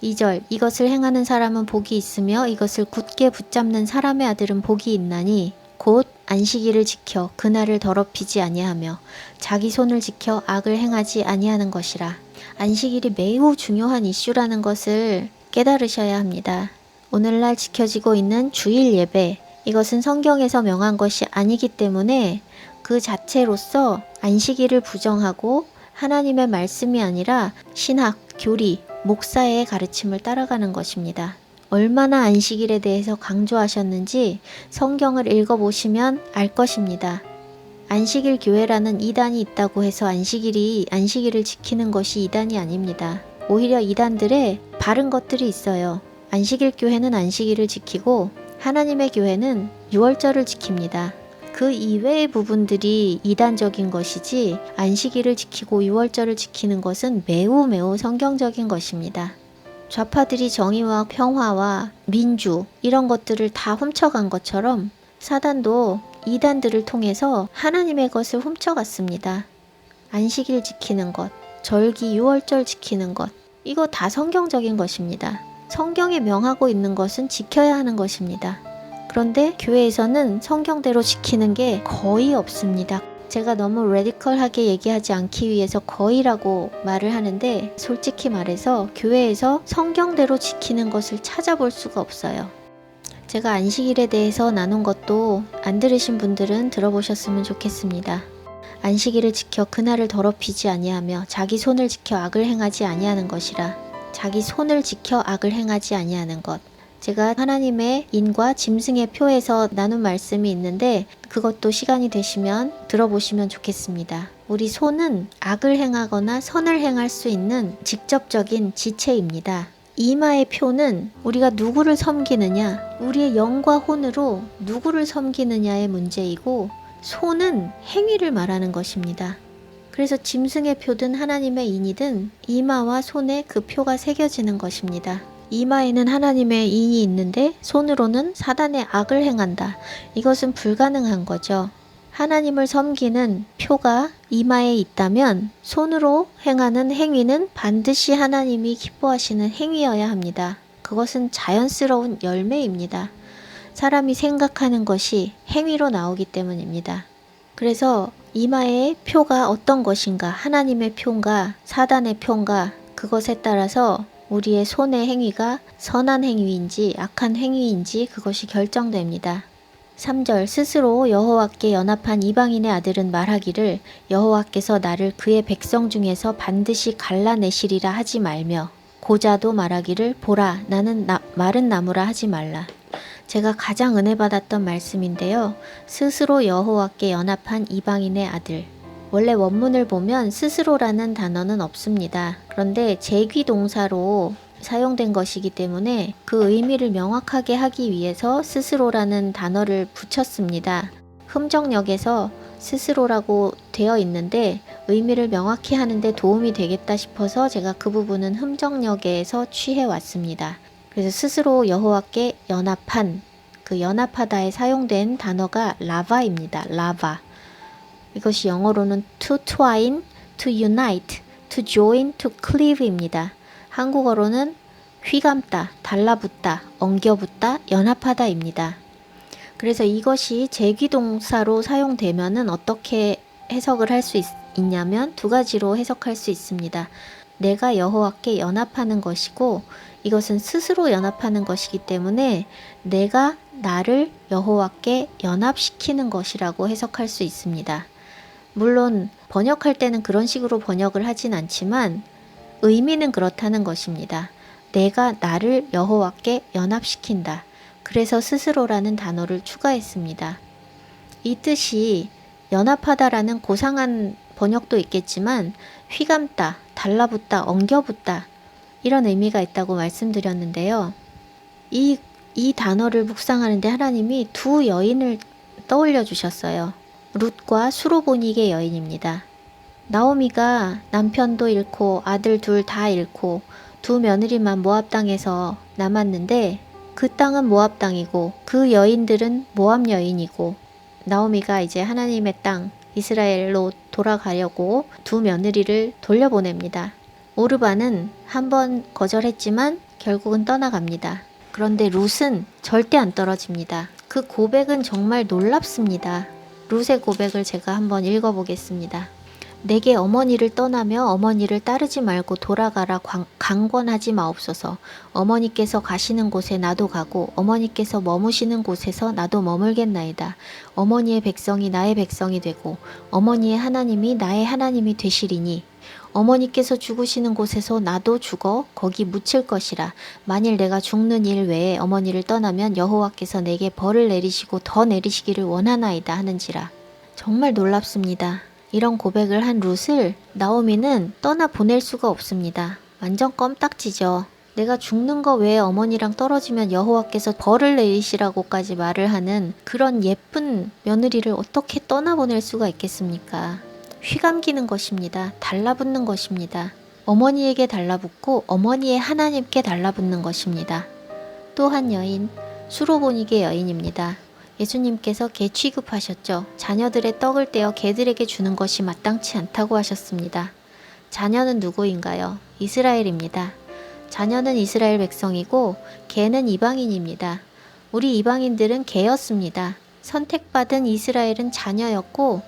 2절 이것을 행하는 사람은 복이 있으며 이것을 굳게 붙잡는 사람의 아들은 복이 있나니 곧 안식일을 지켜 그날을 더럽히지 아니하며 자기 손을 지켜 악을 행하지 아니하는 것이라. 안식일이 매우 중요한 이슈라는 것을 깨달으셔야 합니다. 오늘날 지켜지고 있는 주일 예배, 이것은 성경에서 명한 것이 아니기 때문에 그 자체로서 안식일을 부정하고 하나님의 말씀이 아니라 신학, 교리, 목사의 가르침을 따라가는 것입니다. 얼마나 안식일에 대해서 강조하셨는지 성경을 읽어보시면 알 것입니다. 안식일 교회라는 이단이 있다고 해서 안식일을 지키는 것이 이단이 아닙니다. 오히려 이단들의 바른 것들이 있어요. 안식일 교회는 안식일을 지키고 하나님의 교회는 유월절을 지킵니다. 그 이외의 부분들이 이단적인 것이지 안식일을 지키고 유월절을 지키는 것은 매우 성경적인 것입니다. 좌파들이 정의와 평화와 민주 이런 것들을 다 훔쳐간 것처럼 사단도 이단들을 통해서 하나님의 것을 훔쳐갔습니다. 안식일 지키는 것, 절기 유월절 지키는 것, 이거 다 성경적인 것입니다. 성경에 명하고 있는 것은 지켜야 하는 것입니다. 그런데 교회에서는 성경대로 지키는 게 거의 없습니다. 제가 너무 레디컬하게 얘기하지 않기 위해서 거의라고 말을 하는데 솔직히 말해서 교회에서 성경대로 지키는 것을 찾아볼 수가 없어요. 제가 안식일에 대해서 나눈 것도 안 들으신 분들은 들어보셨으면 좋겠습니다. 안식일을 지켜 그날을 더럽히지 아니하며 자기 손을 지켜 악을 행하지 아니하는 것이라. 자기 손을 지켜 악을 행하지 아니하는 것. 제가 하나님의 인과 짐승의 표에서 나눈 말씀이 있는데 그것도 시간이 되시면 들어보시면 좋겠습니다. 우리 손은 악을 행하거나 선을 행할 수 있는 직접적인 지체입니다. 이마의 표는 우리가 누구를 섬기느냐, 우리의 영과 혼으로 누구를 섬기느냐의 문제이고 손은 행위를 말하는 것입니다. 그래서 짐승의 표든 하나님의 인이든 이마와 손에 그 표가 새겨지는 것입니다. 이마에는 하나님의 인이 있는데 손으로는 사단의 악을 행한다. 이것은 불가능한 거죠. 하나님을 섬기는 표가 이마에 있다면 손으로 행하는 행위는 반드시 하나님이 기뻐하시는 행위여야 합니다. 그것은 자연스러운 열매입니다. 사람이 생각하는 것이 행위로 나오기 때문입니다. 그래서 이마의 표가 어떤 것인가, 하나님의 표인가, 사단의 표인가, 그것에 따라서 우리의 손의 행위가 선한 행위인지 악한 행위인지 그것이 결정됩니다. 3절 스스로 여호와께 연합한 이방인의 아들은 말하기를 여호와께서 나를 그의 백성 중에서 반드시 갈라내시리라 하지 말며 고자도 말하기를 보라 나는 마른 나무라 하지 말라. 제가 가장 은혜 받았던 말씀인데요. 스스로 여호와께 연합한 이방인의 아들. 원래 원문을 보면 스스로라는 단어는 없습니다. 그런데 제귀동사로 사용된 것이기 때문에 그 의미를 명확하게 하기 위해서 스스로라는 단어를 붙였습니다. 흠정역에서 스스로라고 되어 있는데 의미를 명확히 하는데 도움이 되겠다 싶어서 제가 그 부분은 흠정역에서 취해 왔습니다. 그래서 스스로 여호와께 연합한, 그 연합하다에 사용된 단어가 라바입니다. 라바. 이것이 영어로는 to twine, to unite, to join, to cleave입니다. 한국어로는 휘감다, 달라붙다, 엉겨붙다, 연합하다입니다. 그래서 이것이 제귀동사로 사용되면은 어떻게 해석을 할 수 있냐면 두 가지로 해석할 수 있습니다. 내가 여호와께 연합하는 것이고 이것은 스스로 연합하는 것이기 때문에 내가 나를 여호와께 연합시키는 것이라고 해석할 수 있습니다. 물론 번역할 때는 그런 식으로 번역을 하진 않지만 의미는 그렇다는 것입니다. 내가 나를 여호와께 연합시킨다. 그래서 스스로라는 단어를 추가했습니다. 이 뜻이 연합하다라는 고상한 번역도 있겠지만 휘감다, 달라붙다, 엉겨붙다 이런 의미가 있다고 말씀드렸는데요. 이 단어를 묵상하는데 하나님이 두 여인을 떠올려 주셨어요. 룻과 수로보닉의 여인입니다. 나오미가 남편도 잃고 아들 둘 다 잃고 두 며느리만 모압 땅에서 남았는데 그 땅은 모압 땅이고 그 여인들은 모압 여인이고 나오미가 이제 하나님의 땅 이스라엘로 돌아가려고 두 며느리를 돌려보냅니다. 오르반은 한번 거절했지만 결국은 떠나갑니다. 그런데 룻은 절대 안 떨어집니다. 그 고백은 정말 놀랍습니다. 룻의 고백을 제가 한번 읽어보겠습니다. 내게 어머니를 떠나며 어머니를 따르지 말고 돌아가라 강권하지 마옵소서. 어머니께서 가시는 곳에 나도 가고 어머니께서 머무시는 곳에서 나도 머물겠나이다. 어머니의 백성이 나의 백성이 되고 어머니의 하나님이 나의 하나님이 되시리니 어머니께서 죽으시는 곳에서 나도 죽어 거기 묻힐 것이라. 만일 내가 죽는 일 외에 어머니를 떠나면 여호와께서 내게 벌을 내리시고 더 내리시기를 원하나이다 하는지라. 정말 놀랍습니다. 이런 고백을 한 룻을 나오미는 떠나 보낼 수가 없습니다. 완전 껌딱지죠. 내가 죽는 거 외에 어머니랑 떨어지면 여호와께서 벌을 내리시라고까지 말을 하는 그런 예쁜 며느리를 어떻게 떠나보낼 수가 있겠습니까? 휘감기는 것입니다. 달라붙는 것입니다. 어머니에게 달라붙고 어머니의 하나님께 달라붙는 것입니다. 또 한 여인, 수로보닉의 여인입니다. 예수님께서 개 취급하셨죠. 자녀들의 떡을 떼어 개들에게 주는 것이 마땅치 않다고 하셨습니다. 자녀는 누구인가요? 이스라엘입니다. 자녀는 이스라엘 백성이고 개는 이방인입니다. 우리 이방인들은 개였습니다. 선택받은 이스라엘은 자녀였고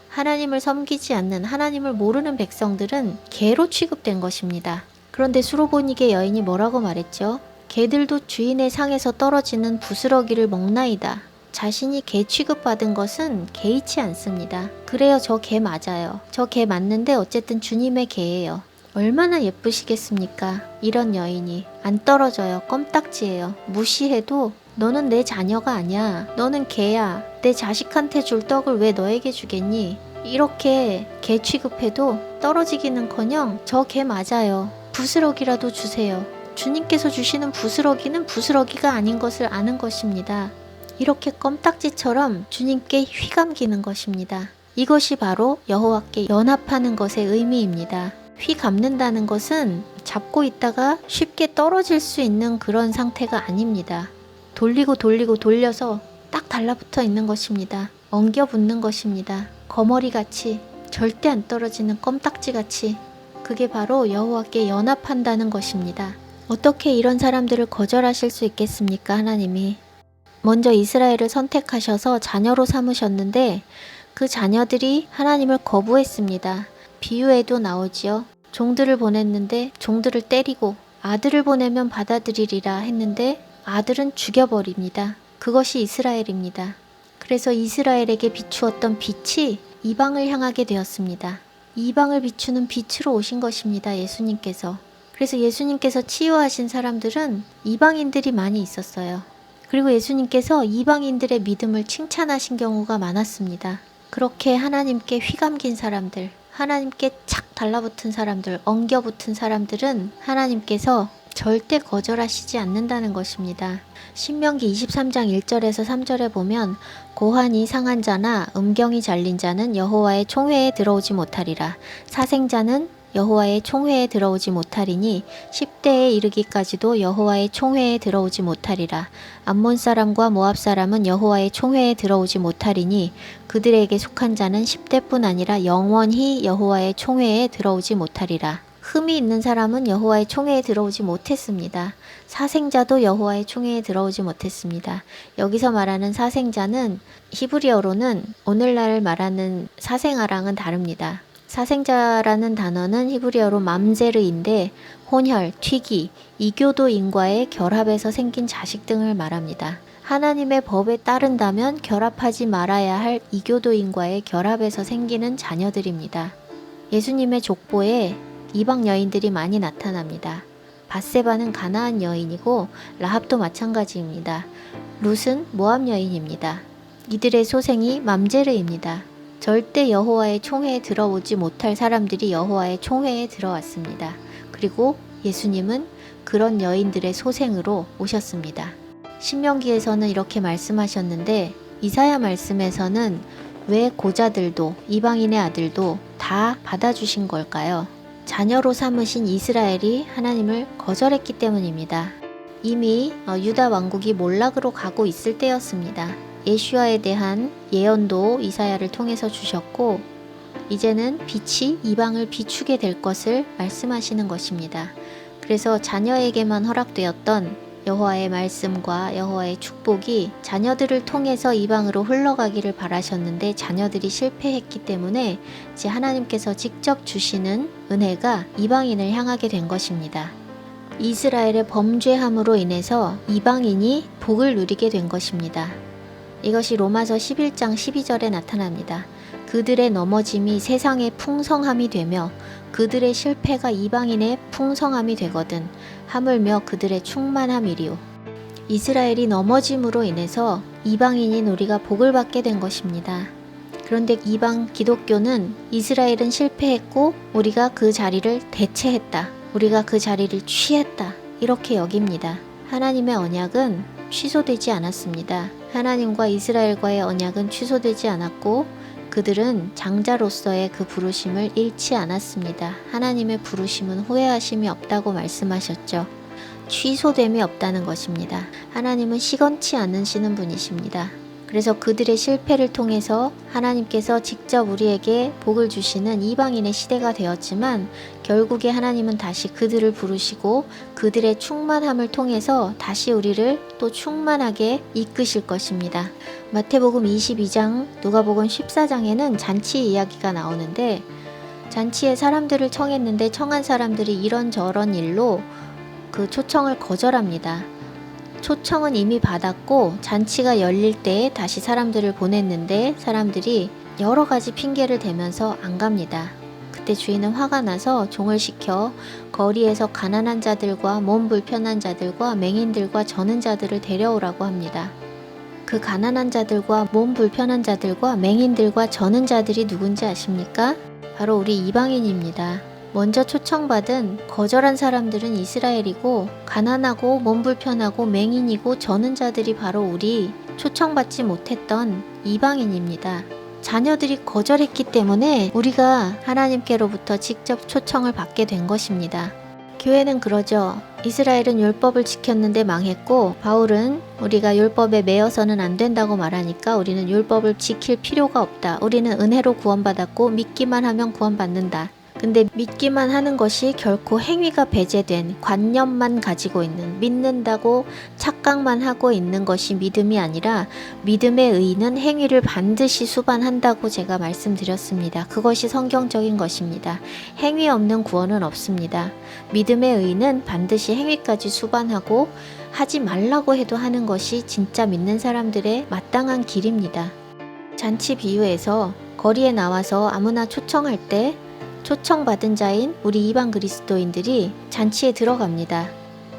하나님을 섬기지 않는 하나님을 모르는 백성들은 개로 취급된 것입니다. 그런데 수로보닉의 여인이 뭐라고 말했죠? 개들도 주인의 상에서 떨어지는 부스러기를 먹나이다. 자신이 개 취급받은 것은 개의치 않습니다. 그래요, 저 개 맞아요. 저 개 맞는데 어쨌든 주님의 개예요. 얼마나 예쁘시겠습니까? 이런 여인이 안 떨어져요. 껌딱지예요. 무시해도 너는 내 자녀가 아니야. 너는 개야. 내 자식한테 줄 떡을 왜 너에게 주겠니? 이렇게 개 취급해도 떨어지기는커녕 저 개 맞아요. 부스러기라도 주세요. 주님께서 주시는 부스러기는 부스러기가 아닌 것을 아는 것입니다. 이렇게 껌딱지처럼 주님께 휘감기는 것입니다. 이것이 바로 여호와께 연합하는 것의 의미입니다. 휘감는다는 것은 잡고 있다가 쉽게 떨어질 수 있는 그런 상태가 아닙니다. 돌리고 돌리고 돌려서 딱 달라붙어 있는 것입니다. 엉겨 붙는 것입니다. 거머리같이 절대 안 떨어지는 껌딱지같이. 그게 바로 여호와께 연합한다는 것입니다. 어떻게 이런 사람들을 거절하실 수 있겠습니까? 하나님이 먼저 이스라엘을 선택하셔서 자녀로 삼으셨는데 그 자녀들이 하나님을 거부했습니다. 비유에도 나오지요. 종들을 보냈는데 종들을 때리고 아들을 보내면 받아들이리라 했는데 아들은 죽여버립니다. 그것이 이스라엘입니다. 그래서 이스라엘에게 비추었던 빛이 이방을 향하게 되었습니다. 이방을 비추는 빛으로 오신 것입니다. 예수님께서. 그래서 예수님께서 치유하신 사람들은 이방인들이 많이 있었어요. 그리고 예수님께서 이방인들의 믿음을 칭찬하신 경우가 많았습니다. 그렇게 하나님께 휘감긴 사람들, 하나님께 착 달라붙은 사람들, 엉겨붙은 사람들은 하나님께서 절대 거절하시지 않는다는 것입니다. 신명기 23장 1절에서 3절에 보면 고환이 상한 자나 음경이 잘린 자는 여호와의 총회에 들어오지 못하리라. 사생자는 여호와의 총회에 들어오지 못하리니 10대에 이르기까지도 여호와의 총회에 들어오지 못하리라. 암몬 사람과 모압 사람은 여호와의 총회에 들어오지 못하리니 그들에게 속한 자는 10대뿐 아니라 영원히 여호와의 총회에 들어오지 못하리라. 흠이 있는 사람은 여호와의 총회에 들어오지 못했습니다. 사생자도 여호와의 총회에 들어오지 못했습니다. 여기서 말하는 사생자는 히브리어로는 오늘날 말하는 사생아랑은 다릅니다. 사생자라는 단어는 히브리어로 맘제르인데 혼혈, 튀기, 이교도인과의 결합에서 생긴 자식 등을 말합니다. 하나님의 법에 따른다면 결합하지 말아야 할 이교도인과의 결합에서 생기는 자녀들입니다. 예수님의 족보에 이방 여인들이 많이 나타납니다. 밧세바는 가나안 여인이고 라합도 마찬가지입니다. 룻은 모압 여인입니다. 이들의 소생이 맘제르입니다. 절대 여호와의 총회에 들어오지 못할 사람들이 여호와의 총회에 들어왔습니다. 그리고 예수님은 그런 여인들의 소생으로 오셨습니다. 신명기에서는 이렇게 말씀하셨는데 이사야 말씀에서는 왜 고자들도 이방인의 아들도 다 받아주신 걸까요? 자녀로 삼으신 이스라엘이 하나님을 거절했기 때문입니다. 이미 유다 왕국이 몰락으로 가고 있을 때였습니다. 예슈아에 대한 예언도 이사야를 통해서 주셨고 이제는 빛이 이방을 비추게 될 것을 말씀하시는 것입니다. 그래서 자녀에게만 허락되었던 여호와의 말씀과 여호와의 축복이 자녀들을 통해서 이방으로 흘러가기를 바라셨는데 자녀들이 실패했기 때문에 이제 하나님께서 직접 주시는 은혜가 이방인을 향하게 된 것입니다. 이스라엘의 범죄함으로 인해서 이방인이 복을 누리게 된 것입니다. 이것이 로마서 11장 12절에 나타납니다. 그들의 넘어짐이 세상의 풍성함이 되며 그들의 실패가 이방인의 풍성함이 되거든 하물며 그들의 충만함이리요. 이스라엘이 넘어짐으로 인해서 이방인인 우리가 복을 받게 된 것입니다. 그런데 이방 기독교는 이스라엘은 실패했고 우리가 그 자리를 대체했다. 우리가 그 자리를 취했다. 이렇게 여깁니다. 하나님의 언약은 취소되지 않았습니다. 하나님과 이스라엘과의 언약은 취소되지 않았고 그들은 장자로서의 그 부르심을 잃지 않았습니다. 하나님의 부르심은 후회하심이 없다고 말씀하셨죠. 취소됨이 없다는 것입니다. 하나님은 시건치 않으시는 분이십니다. 그래서 그들의 실패를 통해서 하나님께서 직접 우리에게 복을 주시는 이방인의 시대가 되었지만 결국에 하나님은 다시 그들을 부르시고 그들의 충만함을 통해서 다시 우리를 또 충만하게 이끄실 것입니다. 마태복음 22장, 누가복음 14장에는 잔치 이야기가 나오는데 잔치에 사람들을 청했는데 청한 사람들이 이런저런 일로 그 초청을 거절합니다. 초청은 이미 받았고 잔치가 열릴 때에 다시 사람들을 보냈는데 사람들이 여러 가지 핑계를 대면서 안 갑니다. 그때 주인은 화가 나서 종을 시켜 거리에서 가난한 자들과 몸 불편한 자들과 맹인들과 저는 자들을 데려오라고 합니다. 그 가난한 자들과 몸 불편한 자들과 맹인들과 저는 자들이 누군지 아십니까? 바로 우리 이방인입니다. 먼저 초청받은 거절한 사람들은 이스라엘이고 가난하고 몸 불편하고 맹인이고 저는 자들이 바로 우리 초청받지 못했던 이방인입니다. 자녀들이 거절했기 때문에 우리가 하나님께로부터 직접 초청을 받게 된 것입니다. 교회는 그러죠. 이스라엘은 율법을 지켰는데 망했고 바울은 우리가 율법에 매여서는 안 된다고 말하니까 우리는 율법을 지킬 필요가 없다. 우리는 은혜로 구원받았고 믿기만 하면 구원받는다. 근데 믿기만 하는 것이 결코 행위가 배제된 관념만 가지고 있는 믿는다고 착각만 하고 있는 것이 믿음이 아니라 믿음의 의의는 행위를 반드시 수반한다고 제가 말씀드렸습니다. 그것이 성경적인 것입니다. 행위 없는 구원은 없습니다. 믿음의 의의는 반드시 행위까지 수반하고 하지 말라고 해도 하는 것이 진짜 믿는 사람들의 마땅한 길입니다. 잔치 비유에서 거리에 나와서 아무나 초청할 때 초청받은 자인 우리 이방 그리스도인들이 잔치에 들어갑니다.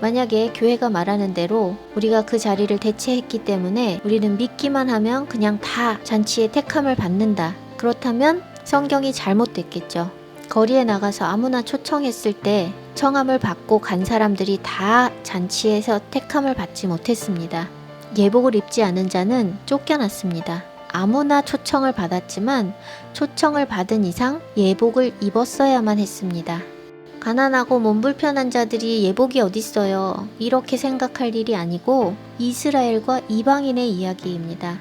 만약에 교회가 말하는 대로 우리가 그 자리를 대체했기 때문에 우리는 믿기만 하면 그냥 다 잔치에 택함을 받는다. 그렇다면 성경이 잘못됐겠죠. 거리에 나가서 아무나 초청했을 때 초청함을 받고 간 사람들이 다 잔치에서 택함을 받지 못했습니다. 예복을 입지 않은 자는 쫓겨났습니다. 아무나 초청을 받았지만 초청을 받은 이상 예복을 입었어야만 했습니다. 가난하고 몸 불편한 자들이 예복이 어딨어요. 이렇게 생각할 일이 아니고 이스라엘과 이방인의 이야기입니다.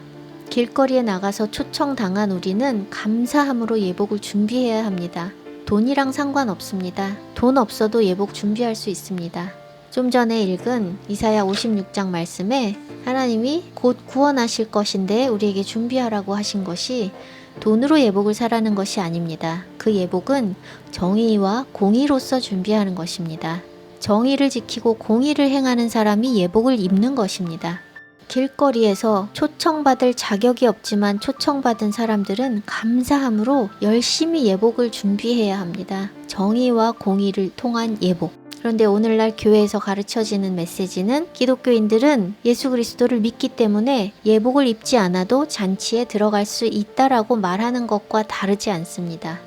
길거리에 나가서 초청당한 우리는 감사함으로 예복을 준비해야 합니다. 돈이랑 상관없습니다. 돈 없어도 예복 준비할 수 있습니다. 좀 전에 읽은 이사야 56장 말씀에 하나님이 곧 구원하실 것인데 우리에게 준비하라고 하신 것이 돈으로 예복을 사라는 것이 아닙니다. 그 예복은 정의와 공의로서 준비하는 것입니다. 정의를 지키고 공의를 행하는 사람이 예복을 입는 것입니다. 길거리에서 초청받을 자격이 없지만 초청받은 사람들은 감사함으로 열심히 예복을 준비해야 합니다. 정의와 공의를 통한 예복. 그런데 오늘날 교회에서 가르쳐지는 메시지는 기독교인들은 예수 그리스도를 믿기 때문에 예복을 입지 않아도 잔치에 들어갈 수 있다라고 말하는 것과 다르지 않습니다.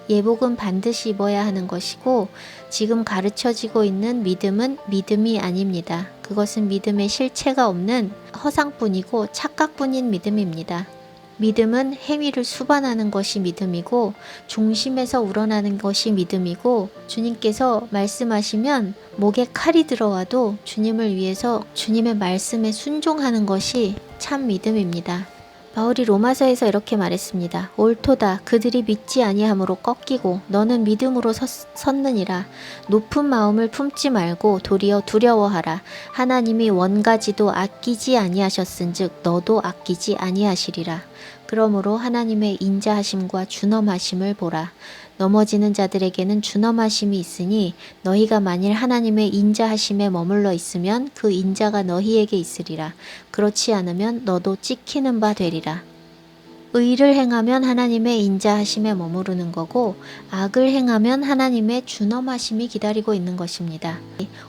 예복은 반드시 입어야 하는 것이고 지금 가르쳐지고 있는 믿음은 믿음이 아닙니다. 그것은 믿음의 실체가 없는 허상뿐이고 착각뿐인 믿음입니다. 믿음은 행위를 수반하는 것이 믿음이고 중심에서 우러나는 것이 믿음이고 주님께서 말씀하시면 목에 칼이 들어와도 주님을 위해서 주님의 말씀에 순종하는 것이 참 믿음입니다. 바울이 로마서에서 이렇게 말했습니다. 옳도다 그들이 믿지 아니함으로 꺾이고 너는 믿음으로 섰느니라. 높은 마음을 품지 말고 도리어 두려워하라. 하나님이 원가지도 아끼지 아니하셨은즉 너도 아끼지 아니하시리라. 그러므로 하나님의 인자하심과 준엄하심을 보라. 넘어지는 자들에게는 준엄하심이 있으니 너희가 만일 하나님의 인자하심에 머물러 있으면 그 인자가 너희에게 있으리라. 그렇지 않으면 너도 찍히는 바 되리라. 의를 행하면 하나님의 인자하심에 머무르는 거고 악을 행하면 하나님의 준엄하심이 기다리고 있는 것입니다.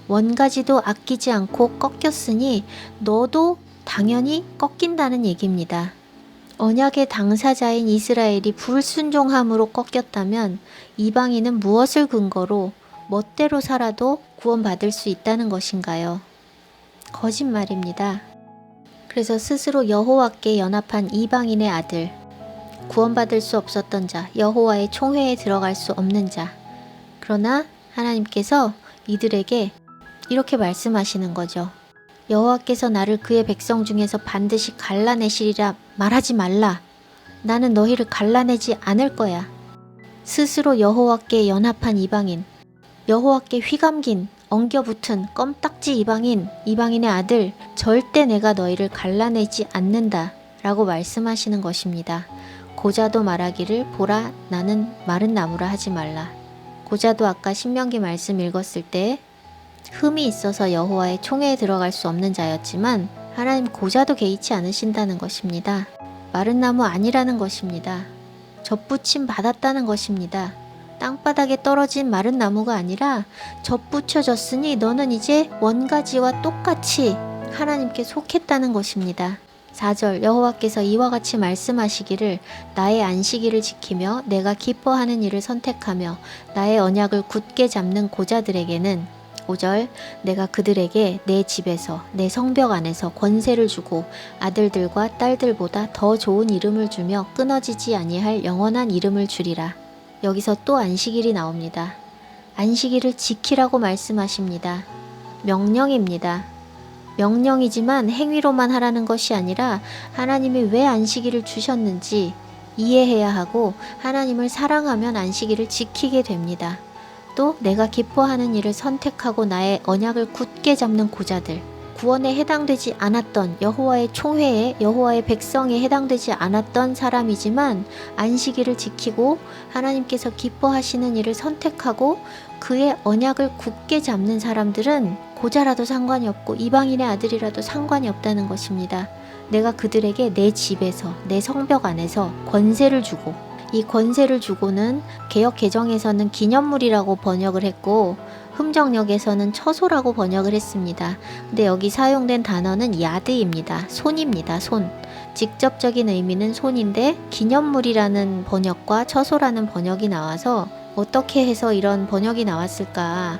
원가지도 아끼지 않고 꺾였으니 너도 당연히 꺾인다는 얘기입니다. 언약의 당사자인 이스라엘이 불순종함으로 꺾였다면 이방인은 무엇을 근거로 멋대로 살아도 구원받을 수 있다는 것인가요? 거짓말입니다. 그래서 스스로 여호와께 연합한 이방인의 아들, 구원받을 수 없었던 자, 여호와의 총회에 들어갈 수 없는 자. 그러나 하나님께서 이들에게 이렇게 말씀하시는 거죠. 여호와께서 나를 그의 백성 중에서 반드시 갈라내시리라 말하지 말라. 나는 너희를 갈라내지 않을 거야. 스스로 여호와께 연합한 이방인, 여호와께 휘감긴 엉겨붙은 껌딱지 이방인, 이방인의 아들, 절대 내가 너희를 갈라내지 않는다 라고 말씀하시는 것입니다. 고자도 말하기를 보라 나는 마른 나무라 하지 말라. 고자도 아까 신명기 말씀 읽었을 때 흠이 있어서 여호와의 총회에 들어갈 수 없는 자였지만 하나님 고자도 개의치 않으신다는 것입니다. 마른 나무 아니라는 것입니다. 접붙임 받았다는 것입니다. 땅바닥에 떨어진 마른 나무가 아니라 접붙여졌으니 너는 이제 원가지와 똑같이 하나님께 속했다는 것입니다. 4절 여호와께서 이와 같이 말씀하시기를 나의 안식일을 지키며 내가 기뻐하는 일을 선택하며 나의 언약을 굳게 잡는 고자들에게는 5절 내가 그들에게 내 집에서 내 성벽 안에서 권세를 주고 아들들과 딸들보다 더 좋은 이름을 주며 끊어지지 아니할 영원한 이름을 주리라. 여기서 또 안식일이 나옵니다. 안식일을 지키라고 말씀하십니다. 명령입니다. 명령이지만 행위로만 하라는 것이 아니라 하나님이 왜 안식일을 주셨는지 이해해야 하고 하나님을 사랑하면 안식일을 지키게 됩니다. 또 내가 기뻐하는 일을 선택하고 나의 언약을 굳게 잡는 고자들, 구원에 해당되지 않았던 여호와의 총회에 여호와의 백성에 해당되지 않았던 사람이지만 안식일을 지키고 하나님께서 기뻐하시는 일을 선택하고 그의 언약을 굳게 잡는 사람들은 고자라도 상관이 없고 이방인의 아들이라도 상관이 없다는 것입니다. 내가 그들에게 내 집에서 내 성벽 안에서 권세를 주고, 이 권세를 주고는 개역 개정에서는 기념물이라고 번역을 했고 흠정역에서는 처소라고 번역을 했습니다. 근데 여기 사용된 단어는 야드입니다. 손입니다. 손. 직접적인 의미는 손인데 기념물이라는 번역과 처소라는 번역이 나와서 어떻게 해서 이런 번역이 나왔을까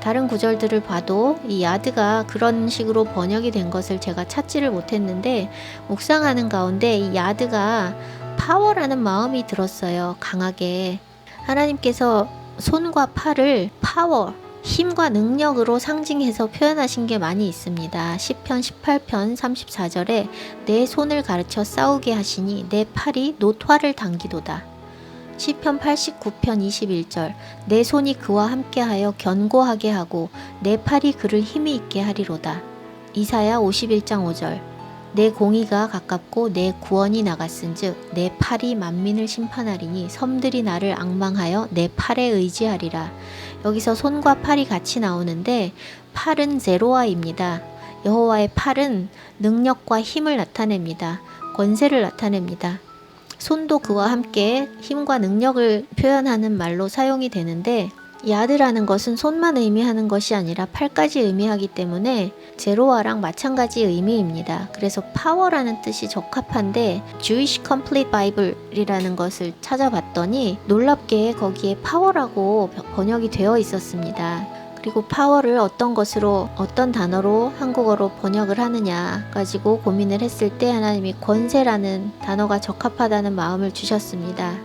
다른 구절들을 봐도 이 야드가 그런 식으로 번역이 된 것을 제가 찾지를 못했는데, 묵상하는 가운데 이 야드가 파워라는 마음이 들었어요. 강하게. 하나님께서 손과 팔을 파워, 힘과 능력으로 상징해서 표현하신 게 많이 있습니다. 시편 18편 34절에 내 손을 가르쳐 싸우게 하시니 내 팔이 놋화를 당기도다. 시편 89편 21절 내 손이 그와 함께하여 견고하게 하고 내 팔이 그를 힘이 있게 하리로다. 이사야 51장 5절 내 공의가 가깝고 내 구원이 나갔은즉 내 팔이 만민을 심판하리니 섬들이 나를 앙망하여 내 팔에 의지하리라. 여기서 손과 팔이 같이 나오는데 팔은 제로아입니다. 여호와의 팔은 능력과 힘을 나타냅니다. 권세를 나타냅니다. 손도 그와 함께 힘과 능력을 표현하는 말로 사용이 되는데, 야드라는 것은 손만 의미하는 것이 아니라 팔까지 의미하기 때문에 제로와랑 마찬가지 의미입니다. 그래서 파워라는 뜻이 적합한데 Jewish Complete Bible이라는 것을 찾아봤더니 놀랍게 거기에 파워라고 번역이 되어 있었습니다. 그리고 파워를 어떤 것으로, 어떤 단어로 한국어로 번역을 하느냐 가지고 고민을 했을 때 하나님이 권세라는 단어가 적합하다는 마음을 주셨습니다.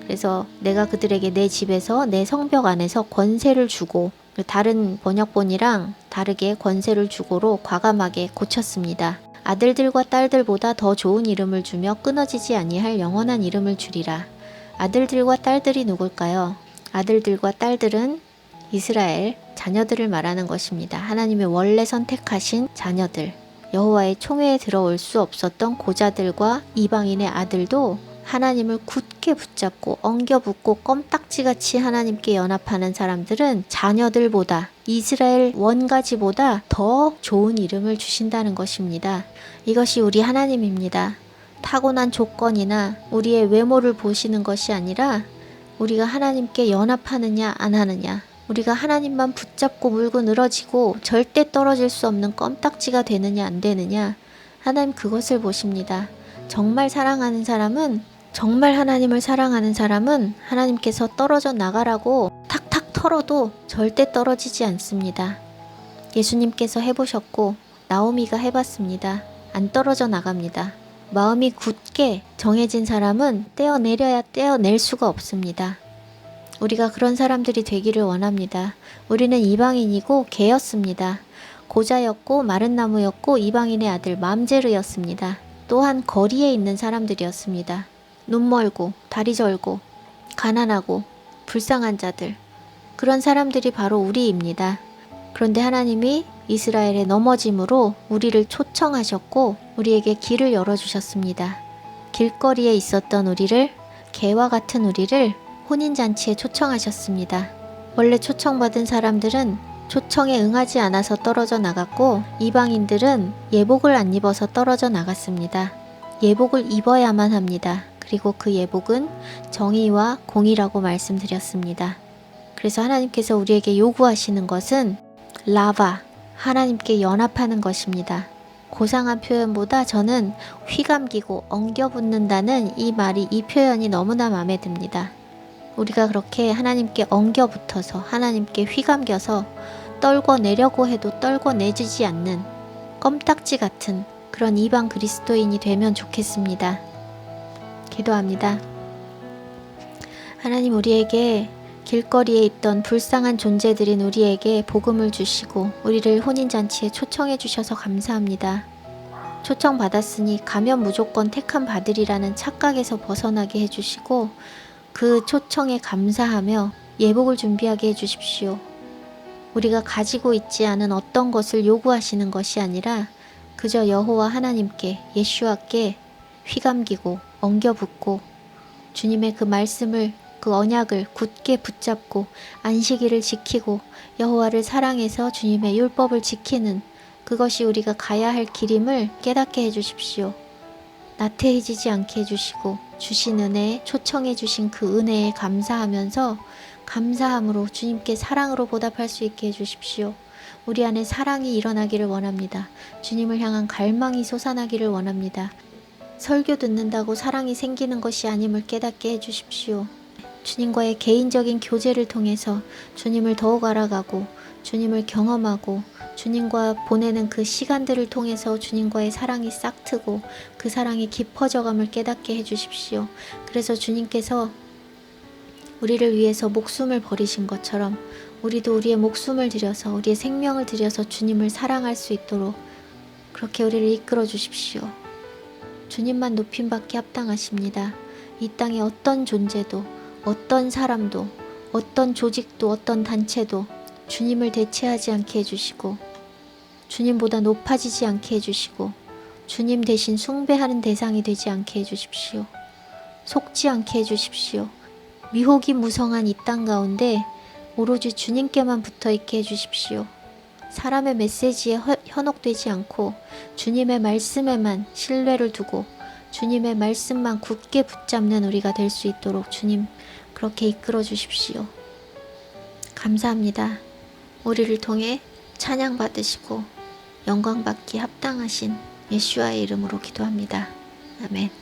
그래서 내가 그들에게 내 집에서 내 성벽 안에서 권세를 주고, 다른 번역본이랑 다르게 권세를 주고로 과감하게 고쳤습니다. 아들들과 딸들보다 더 좋은 이름을 주며 끊어지지 아니할 영원한 이름을 주리라. 아들들과 딸들이 누굴까요? 아들들과 딸들은 이스라엘 자녀들을 말하는 것입니다. 하나님의 원래 선택하신 자녀들, 여호와의 총회에 들어올 수 없었던 고자들과 이방인의 아들도 하나님을 굳게 붙잡고 엉겨붙고 껌딱지같이 하나님께 연합하는 사람들은 자녀들보다, 이스라엘 원가지보다 더 좋은 이름을 주신다는 것입니다. 이것이 우리 하나님입니다. 타고난 조건이나 우리의 외모를 보시는 것이 아니라 우리가 하나님께 연합하느냐 안 하느냐, 우리가 하나님만 붙잡고 물고 늘어지고 절대 떨어질 수 없는 껌딱지가 되느냐 안 되느냐, 하나님 그것을 보십니다. 정말 사랑하는 사람은, 정말 하나님을 사랑하는 사람은 하나님께서 떨어져 나가라고 탁탁 털어도 절대 떨어지지 않습니다. 예수님께서 해보셨고 나오미가 해봤습니다. 안 떨어져 나갑니다. 마음이 굳게 정해진 사람은 떼어내려야 떼어낼 수가 없습니다. 우리가 그런 사람들이 되기를 원합니다. 우리는 이방인이고 개였습니다. 고자였고 마른 나무였고 이방인의 아들 맘제르였습니다. 또한 거리에 있는 사람들이었습니다. 눈 멀고 다리 절고 가난하고 불쌍한 자들, 그런 사람들이 바로 우리입니다. 그런데 하나님이 이스라엘의 넘어짐으로 우리를 초청하셨고 우리에게 길을 열어주셨습니다. 길거리에 있었던 우리를, 개와 같은 우리를 혼인잔치에 초청하셨습니다. 원래 초청받은 사람들은 초청에 응하지 않아서 떨어져 나갔고, 이방인들은 예복을 안 입어서 떨어져 나갔습니다. 예복을 입어야만 합니다. 그리고 그 예복은 정의와 공의라고 말씀드렸습니다. 그래서 하나님께서 우리에게 요구하시는 것은 라바, 하나님께 연합하는 것입니다. 고상한 표현보다 저는 휘감기고 엉겨붙는다는 이 말이, 이 표현이 너무나 마음에 듭니다. 우리가 그렇게 하나님께 엉겨붙어서 하나님께 휘감겨서 떨궈내려고 해도 떨궈내지지 않는 껌딱지 같은 그런 이방 그리스도인이 되면 좋겠습니다. 기도합니다. 하나님, 우리에게 길거리에 있던 불쌍한 존재들인 우리에게 복음을 주시고 우리를 혼인잔치에 초청해 주셔서 감사합니다. 초청받았으니 가면 무조건 택함 받으리라는 착각에서 벗어나게 해주시고 그 초청에 감사하며 예복을 준비하게 해주십시오. 우리가 가지고 있지 않은 어떤 것을 요구하시는 것이 아니라 그저 여호와 하나님께, 예슈아께 휘감기고 엉겨붙고 주님의 그 말씀을, 그 언약을 굳게 붙잡고 안식일을 지키고 여호와를 사랑해서 주님의 율법을 지키는, 그것이 우리가 가야 할 길임을 깨닫게 해주십시오. 나태해지지 않게 해주시고 주신 은혜에, 초청해 주신 그 은혜에 감사하면서 감사함으로 주님께 사랑으로 보답할 수 있게 해주십시오. 우리 안에 사랑이 일어나기를 원합니다. 주님을 향한 갈망이 솟아나기를 원합니다. 설교 듣는다고 사랑이 생기는 것이 아님을 깨닫게 해주십시오. 주님과의 개인적인 교제를 통해서 주님을 더욱 알아가고 주님을 경험하고 주님과 보내는 그 시간들을 통해서 주님과의 사랑이 싹트고 그 사랑이 깊어져감을 깨닫게 해주십시오. 그래서 주님께서 우리를 위해서 목숨을 버리신 것처럼 우리도 우리의 목숨을 들여서 우리의 생명을 들여서 주님을 사랑할 수 있도록 그렇게 우리를 이끌어 주십시오. 주님만 높임받기 합당하십니다. 이 땅의 어떤 존재도 어떤 사람도 어떤 조직도 어떤 단체도 주님을 대체하지 않게 해주시고 주님보다 높아지지 않게 해주시고 주님 대신 숭배하는 대상이 되지 않게 해주십시오. 속지 않게 해주십시오. 미혹이 무성한 이 땅 가운데 오로지 주님께만 붙어있게 해주십시오. 사람의 메시지에 현혹되지 않고 주님의 말씀에만 신뢰를 두고 주님의 말씀만 굳게 붙잡는 우리가 될 수 있도록 주님 그렇게 이끌어 주십시오. 감사합니다. 우리를 통해 찬양 받으시고 영광 받기 합당하신 예수와의 이름으로 기도합니다. 아멘.